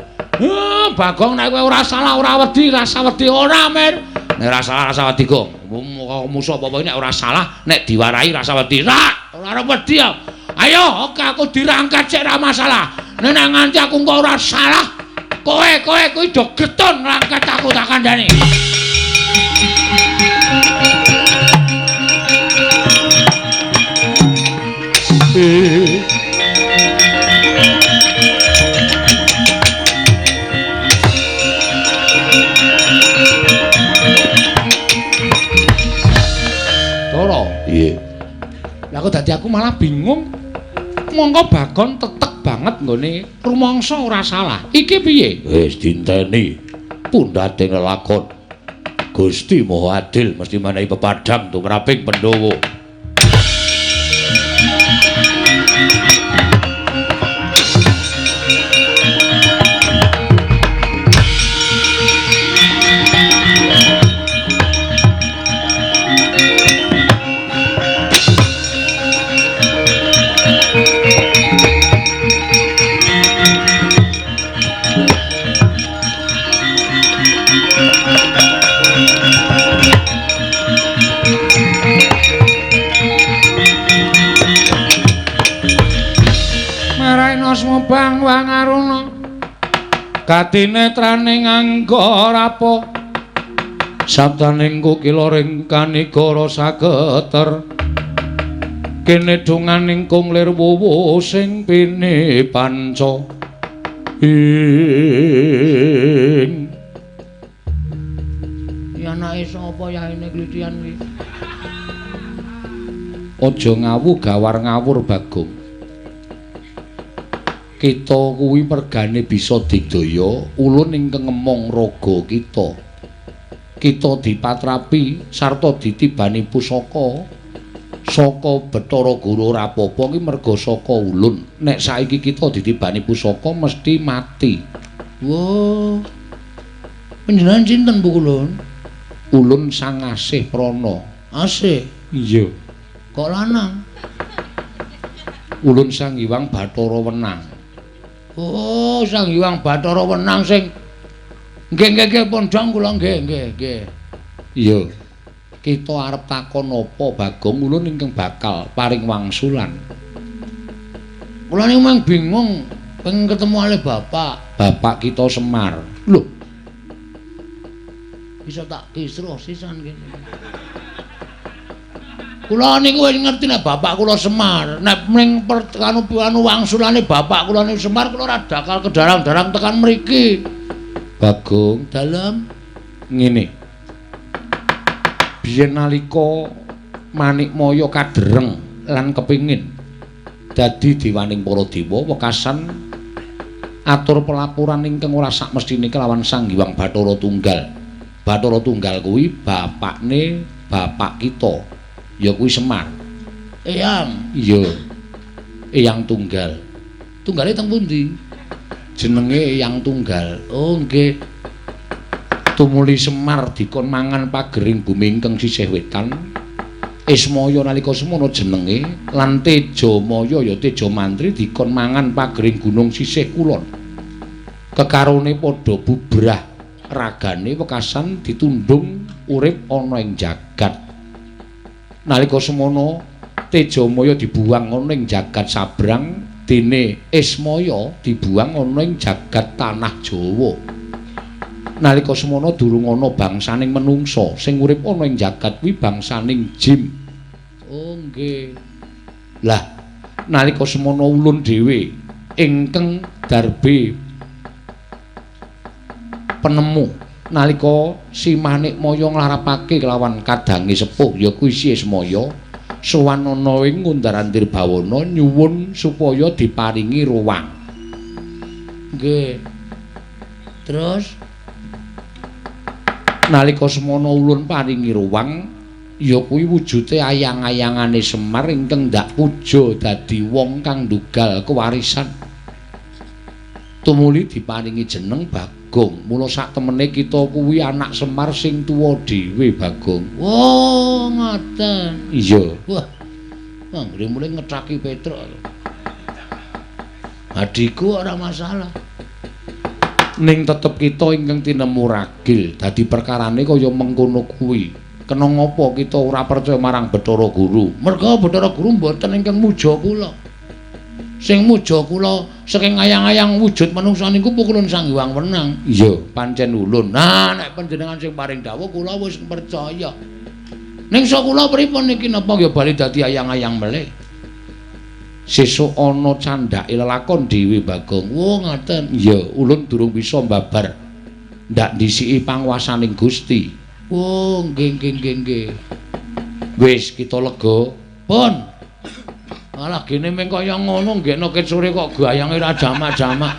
Bagong nek kowe ora salah ora wedi, rasa wedi ora, Mir. Nek ora salah rasa wedi, Gong. Musuh apa nek ora salah, nek diwarai rasa wedi. Ora wedi. Ayo, oke aku dirangkat sik ora masalah. Nek nganti aku engko ora salah, kowe kuwi do getun nglangkat aku tak kandhani. Toro. Iya. Lah kok dadi aku malah bingung. Mongko Bagong tetek banget nggone rumangsa ora salah. Iki piye? Wis dinteni. Pundhate nglakon. Gusti Maha Adil mesti menehi pepadhang tumraping Pandhawa. Bang Wangaruna katinetrane nganggo rapo sabdaning kukiloring kanigara sageter kene donganing kunglir wuwu sing pine panca ing ya anake sapa yaene klitian iki aja ngawu gawar ngawur Bagong. Kita kuwi mergane bisa digdaya ulun ing kengemong raga kita. Kita dipatrapi sarta ditibani pusaka saka Bathara Guru ora apa-apa ki merga saka ulun. Nek saiki kita ditibani pusaka mesti mati. Wah. Panjenengan sinten Bu Kulun? Ulun sang asih prana. Asih. Iya. Kok lanang? Ulun sang Hyang Bathara Wenang. Oh, sang Hyang Bathara Wenang sing nggih pondhong kula nggih. Iya. Kita arep takon apa Bagong ulun ingkang bakal paring wangsulan. Kula niku mung bingung pengen ketemu ale bapak. Bapak kita Semar. Lho, bisa tak kisruh sisan kene. Kula niku wis ngerti nek bapak kula Semar. Nek ning anu wangsulane bapak kula niku Semar kula ora bakal kedarang-darang tekan mriki. Bagong Dalem ngene. Biyen nalika Manikmaya kadereng lan kepingin dadi dewaning para dewa wekasan atur pelapuran ingkang ora sak mestine kelawan Sang Hyang Bathara Tunggal. Bathara Tunggal kuwi bapakne bapak kita, ya kuwi Semar. Eyang. Iya. Eyang Tunggal. Tunggale teng pundi? Jenenge Eyang Tunggal. Oh, nggih. Tumuli Semar dikon mangan pagering bumi ingkang sisih wetan. Ismaya nalika semono jenenge lan Tejamaya ya Teja Mantri dikon mangan pagering gunung sisih kulon. Kekarone padha bubrah ragane wekasan ditundung urip ana ing jagat. Nalika semono Tejamaya dibuang ana ing jagat sabrang, dene Ismaya dibuang ana ing jagat tanah Jawa. Nalika semono durung ana bangsaning menungsa sing urip ana ing jagat kuwi bangsaning jin. Oh, nggih. Lah, nalika semono ulun dhewe ingkang darbe penemu nalika si Manikmaya nglarapake kelawan kadange sepuh ya kuwi si Ismaya sowan ana ing Ngundaran Tirbawana nyuwun supaya diparingi ruwang. Nggih. Terus nalika semono ulun paringi ruwang ya kuwi wujude ayang-ayangane Semar ingkang ndak puja dadi wong kang ndugal kewarisan. Tumuli diparingi jeneng Bagong. Mula sak temene kita kuwi anak Semar sing tuwa dhewe, Bagong. oh, ngoten. Iya. Wah. Anggere mulai ngetraki Petruk. Adikku ora masalah. Ning tetep kita ingkang tinemu ragil dadi perkarane kaya mengkono kuwi. Kena ngapa kita ora percaya marang Bathara Guru? Merga Bathara Guru mboten ingkang muja kula. Sing muja kula saking ayang-ayang wujud manungsa niku pukulun Sang Hyang Wenang. Iya, pancen ulun. Nah, nek panjenengan sing paring dawuh kula wis percaya. Ning sok kula pripun niki napa ya bali dadi ayang-ayang melih? Sesuk ana candhake lelakon dhewe, Bagong. Oh, ngoten. Iya, ulun durung bisa mbabar ndak ndisiki panguwasaning Gusti. Oh, nggih. Wis kita lega. Pun. Alah gene meng kaya ngono nggih nek sore kok gayange ra jamak-jamak.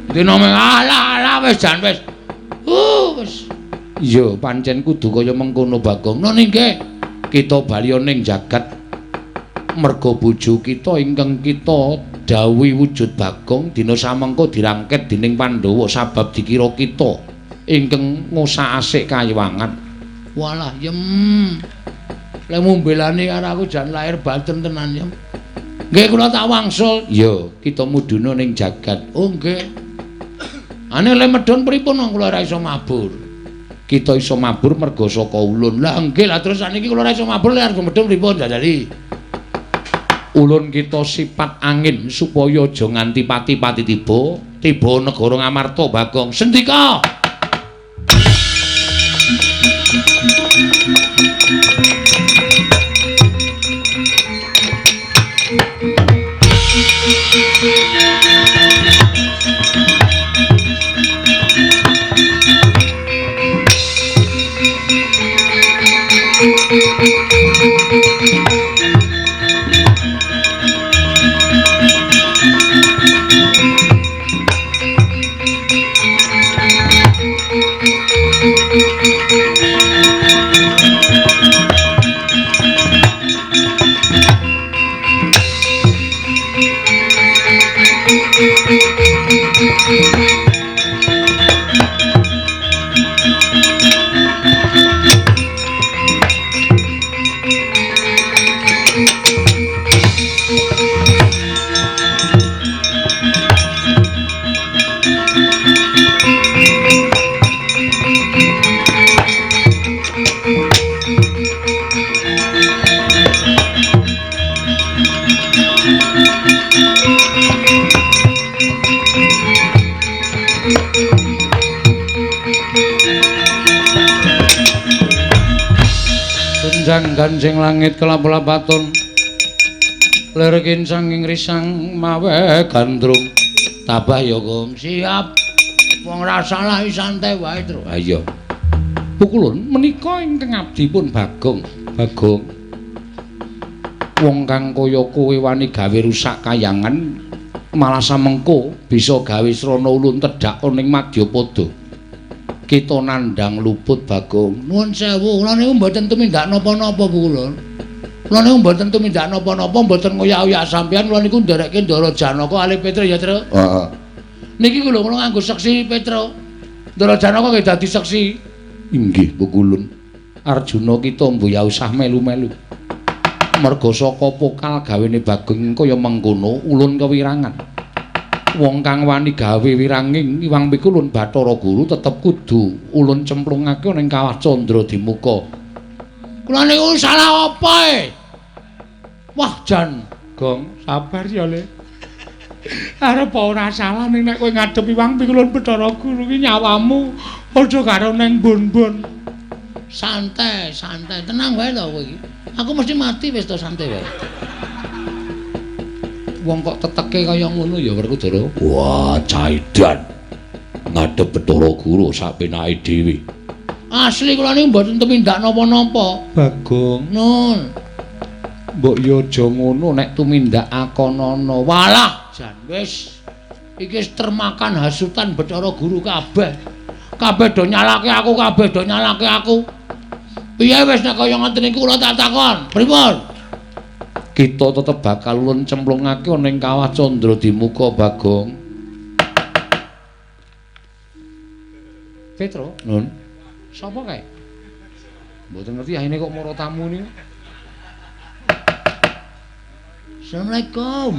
Dina meng alah wis jan wis. Wis. Iya, pancen kudu kaya mengkono, Bagong. Nun nggih. Kita bali ning jagat merga bojo kita ingkang kita dawuhi wujud Bagong dina samengko dirangket dening Pandhawa sabab dikira kita ingkang ngosak asik kayiwangan. Walah, yem. Lek mbelani karo aku jan lahir batin tenan yem. Nggih kula tak wangsul. Iya, kita mudhuna ning jagat. Oh nggih. Ane le medhon pripun wong kula ora iso mabur. Kita iso mabur merga saka ulun. Lah nggih, lah terus saniki kula ora iso mabur lek arep medhon pripun dadali? Ulun kita sipat angin supaya aja nganti pati-pati tiba negara Ngamarta, Bagong. Sendika. Tunjang gancing langit kelap-lapaton lerkin sanging risang mawe gandrung tabah ya Gong. Siap. Wong ra salah santai wae, Tru. Ayo. Pukulun menika ingkang abdi pun Bagong. Bagong. Wong kang kaya kowe wani gawe rusak kayangan malah samengko bisa gawe srana ulun tedhak ning Madyapada. Kita nandhang luput Bagong. Nuwun sewu, kula niku mboten tumindak napa-napa, Bu Kulun. Kula niku mboten tumindak napa-napa, mboten ngoyak-oyak sampeyan, kula niku nderekke Ndara Janaka Ali Petra ya, Tru. Heeh. Niki kula nganggo seksi Petra. Ndara Janaka nggih dadi seksi. Inggih, Pukulun. Arjuna kita mboya usah melu-melu. Merga saka pokal gawene Bagong kaya mengkono ulun kewirangan. Wong kang wani gawe wiranging Iwang Pikulun Bathara Guru tetep kudu ulun cemplungake ning kawah Candra Dimuka. Kula niku salah apa e? Wah, Jan, Gong, sabar ya, Le. Arep ora salah ning nek kowe ngadhep Iwang Pikulun Bathara Guru ki nyawamu aja karo ning bon-bon. Santai, santai, tenang wae to kowe iki. Aku mesti mati wis to, santai wae. Wong kok teteke kaya ngono ya Werkudara. Wah, Caidan. Ngadhep Bathara Guru sak penake dhewe. Asli kula niku mboten tumindak napa-napa. Bagong, Nun. mbok ya aja ngono nek tumindak akonana. Walah, Jan, wis. Iki wis termakan hasutan Bathara Guru kabeh. Kabeh do nyalake aku, kabeh do nyalake aku. Piye wis nek kaya ngoten iki kula tak takon. Pripun? Kita tetep bakal ulun cemplungake ning kawah Candra Dimuka, Bagong. Petro, Nun. sapa kae? Mboten ngerti ahine kok mara tamu niku. Assalamualaikum.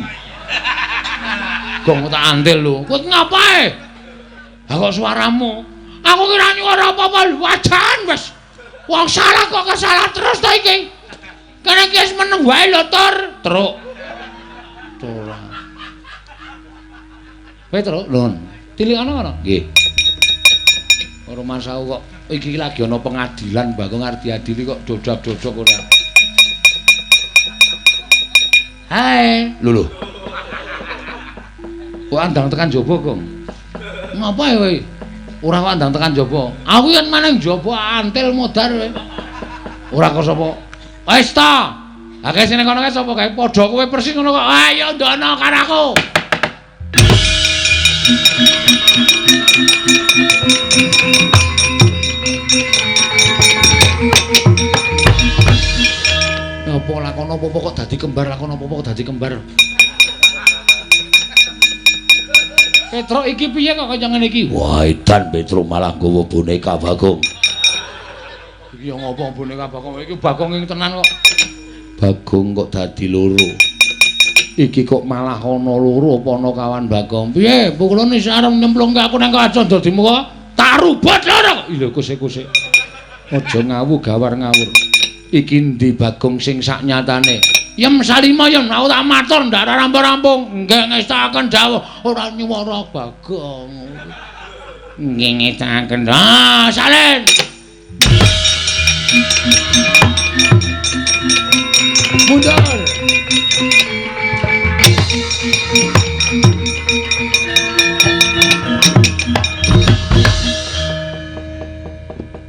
Gong tak andel lho. Kowe ngapae? Ha kok suaramu? Aku kira nyuara apa-apa wajan wis. Wong salah kok kesalah terus ta iki. Kene iki wis meneng wae lho, Tur. Truk. Ora. Petro, Nun. Tilikane ngono? Nggih. Ora masau kok iki lagi ana pengadilan Bagong arep diadili kok dodok-dodok ora. Hai. Lho. Kok andang tekan jaba, Gong? Ngapae kowe? Ora kok andang tekan jaba. Aku yen maneng jaba antil modar kowe. Ora kok sapa? Wis ta. Akeh sing kono kae sapa kae? Padha kowe persis ngono kok. Ayo ndono karo aku. Apa lakon apa-apa kok dadi kembar, lakon apa-apa kok dadi kembar. Petro iki piye kok kaya ngene iki? Wah, edan Petro malah nggawa boneka Bagong. Iki yo ngopo boneka Bagong iki Bagong ing tenan kok. Bagong kok dadi loro. Iki kok malah ana loro apa ana kawan Bagong. Piye, pukulun wis arep nyemplungke aku nang kawah Candra Dimuka. Tak rubat lho. Lho kusik-kusik. Aja ngawu gawar ngawur. Iki ndi Bagong sing saknyatane? Yem salima yen aku tak matur ndak rampung-rampung. Nggih ngestakaken dawuh ora nyuwara Bagong. Nggih ngestakaken. Ah, salin. Mundur.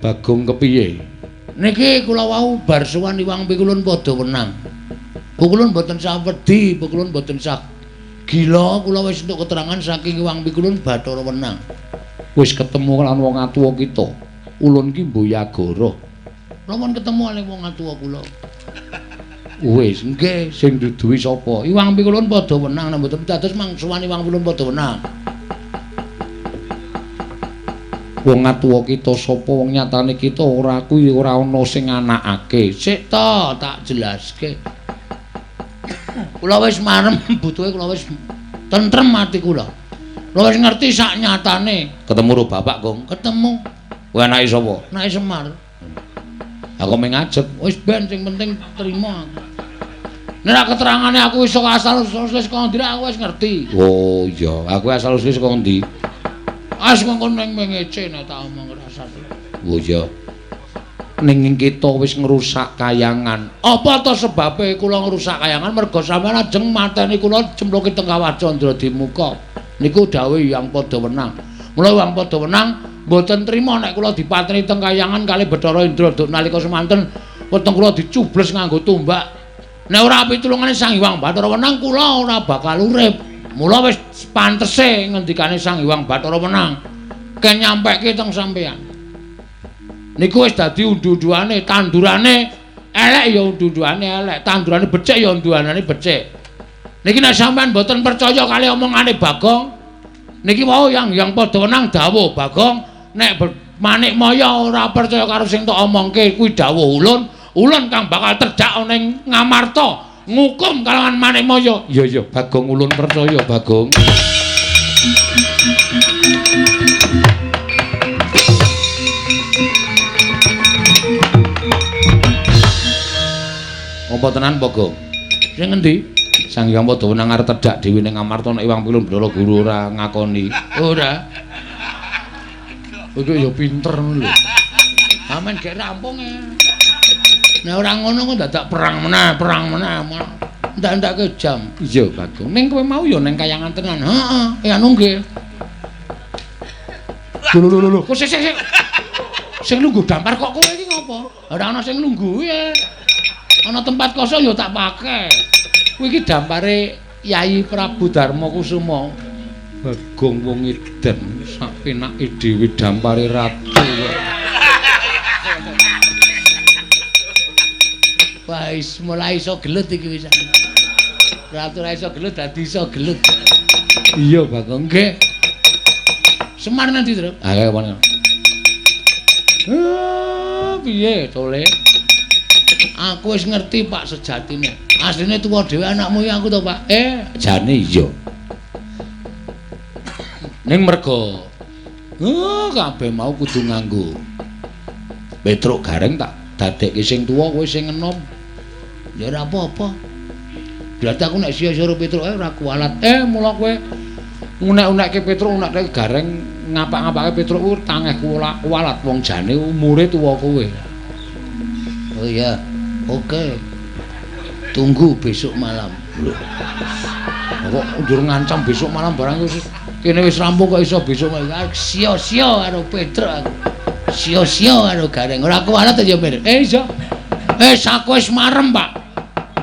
Bagong kepiye? Niki kula wau bar sowan Iwang Pikulun padha wenang. Pukulun mboten sak wedi, pukulun mboten sak gila, kula wis entuk keterangan saking Iwang Pikulun Bathara Wenang. Wis ketemu lan wong atuwa kita. Ulun ki mboyagara. Lamun ketemu kalih wong atuwa kula. Wis nggih sing duduhi sapa? Iwang Pikulun padha wenang nek mboten dados mangsuwan Iwang Pikulun padha wenang. Wong atuwa kita sapa wong nyatane kita ora kuwi ora ana sing anakake. Sik to tak jelaske. Kula wis marem butuhe kula wis tentrem ati kula. Kula wis ngerti sak nyatane. Ketemu karo bapak, Gong. Ketemu Kowe anake sapa? anake Semar. Aku mengajep. Wis ben sing penting terima aku. Nek keterangane aku iso asal usul saka ndi aku wis ngerti. Oh iya, aku asal usul saka ndi? As mengko ning mengece nek tak omong rasane. Oh iya. Ning kita wis ngrusak kayangan. Apa to sebabe kula ngrusak kayangan merga sampeyan ajeng mateni kula cemplungke teng kawah Candra Dimuka. Niku dawuh Hyang Padawenang. Mula Hyang Padawenang mboten trima nek kula dipateni teng kayangan kali Bathara Indra duk nalika semanten weteng kula dicubles nganggo tombak. Nek ora pitulungane Sang Hyang Bathara Wenang kula ora bakal urip. Mula wis pantese ngendikane Sang Hyang Bathara Wenang ken nyampeke teng sampeyan. Niku wis dadi undu-unduane, tandurane elek ya undu-unduane elek, tandurane becik ya unduanane becik. Niki nek sampean mboten percaya kali omongane Bagong, niki wau yang Padawenang dawuh Bagong, nek Manik Maya ora percaya karo sing tok omongke kuwi dawuh ulun kang bakal terjak ning Ngamarta ngukum kalangan Manik Maya. Iya Bagong ulun percaya Bagong. Apa tenan Bagong? Sing endi? Sang Hyang Padawenang arep tedak dhewe ning Ngamarta nek Iwang Pilun Ndara Guru ora ngakoni. Ora. Iku ya pinter ngono lho. Amen gek rampung e. Nek ora ngono kok dadak perang meneh. Ndak-ndakke jam. Iya Bagong. Ning kowe mau ya ning kayangan tenan. Heeh, ya nggih. Lho. Kok sik. Sing lungguh dampar kok kowe iki ngopo? Ora ana sing lungguh ya. Ana tempat kosong ya tak pake. Kuwi iki dampare Yai Prabu Darma Kusuma. Bagong wong edan sak penake dhewe dampare ratu. Wis mulai iso gelut iki wis. Ratu ra iso gelut dadi iso gelut. Iya Bagong. Nggih. Semar nanti, Tru? Kaya apa? Piye, Tole? Aku wis ngerti Pak sejatine. Asline tuwa dhewe anakmu ya aku to, Pak. Jane iya. Ning merga kabeh mau kudu nganggo Petruk Gareng tak dadekke sing tuwa kowe sing enom. Ya ora apa-apa. Berarti aku nek sia-sia karo Petruk ora kualat. Mula kowe Unek-unekke Petruk, unekke Gareng ngapak-ngapake Petruk ku tangeh kualat wong jane umure tuwa kowe. Oh iya. Oke. Tunggu besok malam. Kok njur ngancam besok malam barang wis kene wis rampung kok iso besok malam. Sia-sia karo Petruk aku. Sia-sia karo Gareng. Ora kualat ya, Mir. Iso. Saku wis marem, Pak.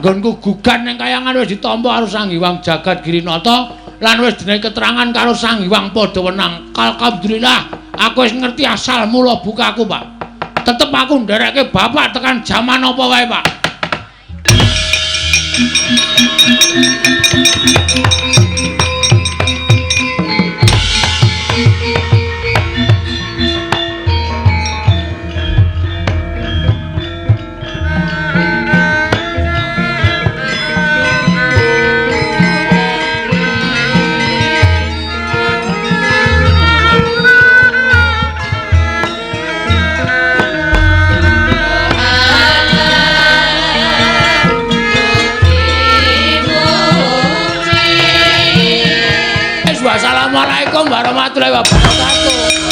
Nggonku gugat ning kayangan wis ditampa karo Sang Hyang Jagat Girinata lan wis dinehi keterangan karo Sang Hyang Padawenang. Alhamdulillah, aku wis ngerti asal mula bukaku, Pak. Tetep aku ndereke bapak tekan jaman apa wae, Pak. Assalamualaikum warahmatullahi wabarakatuh.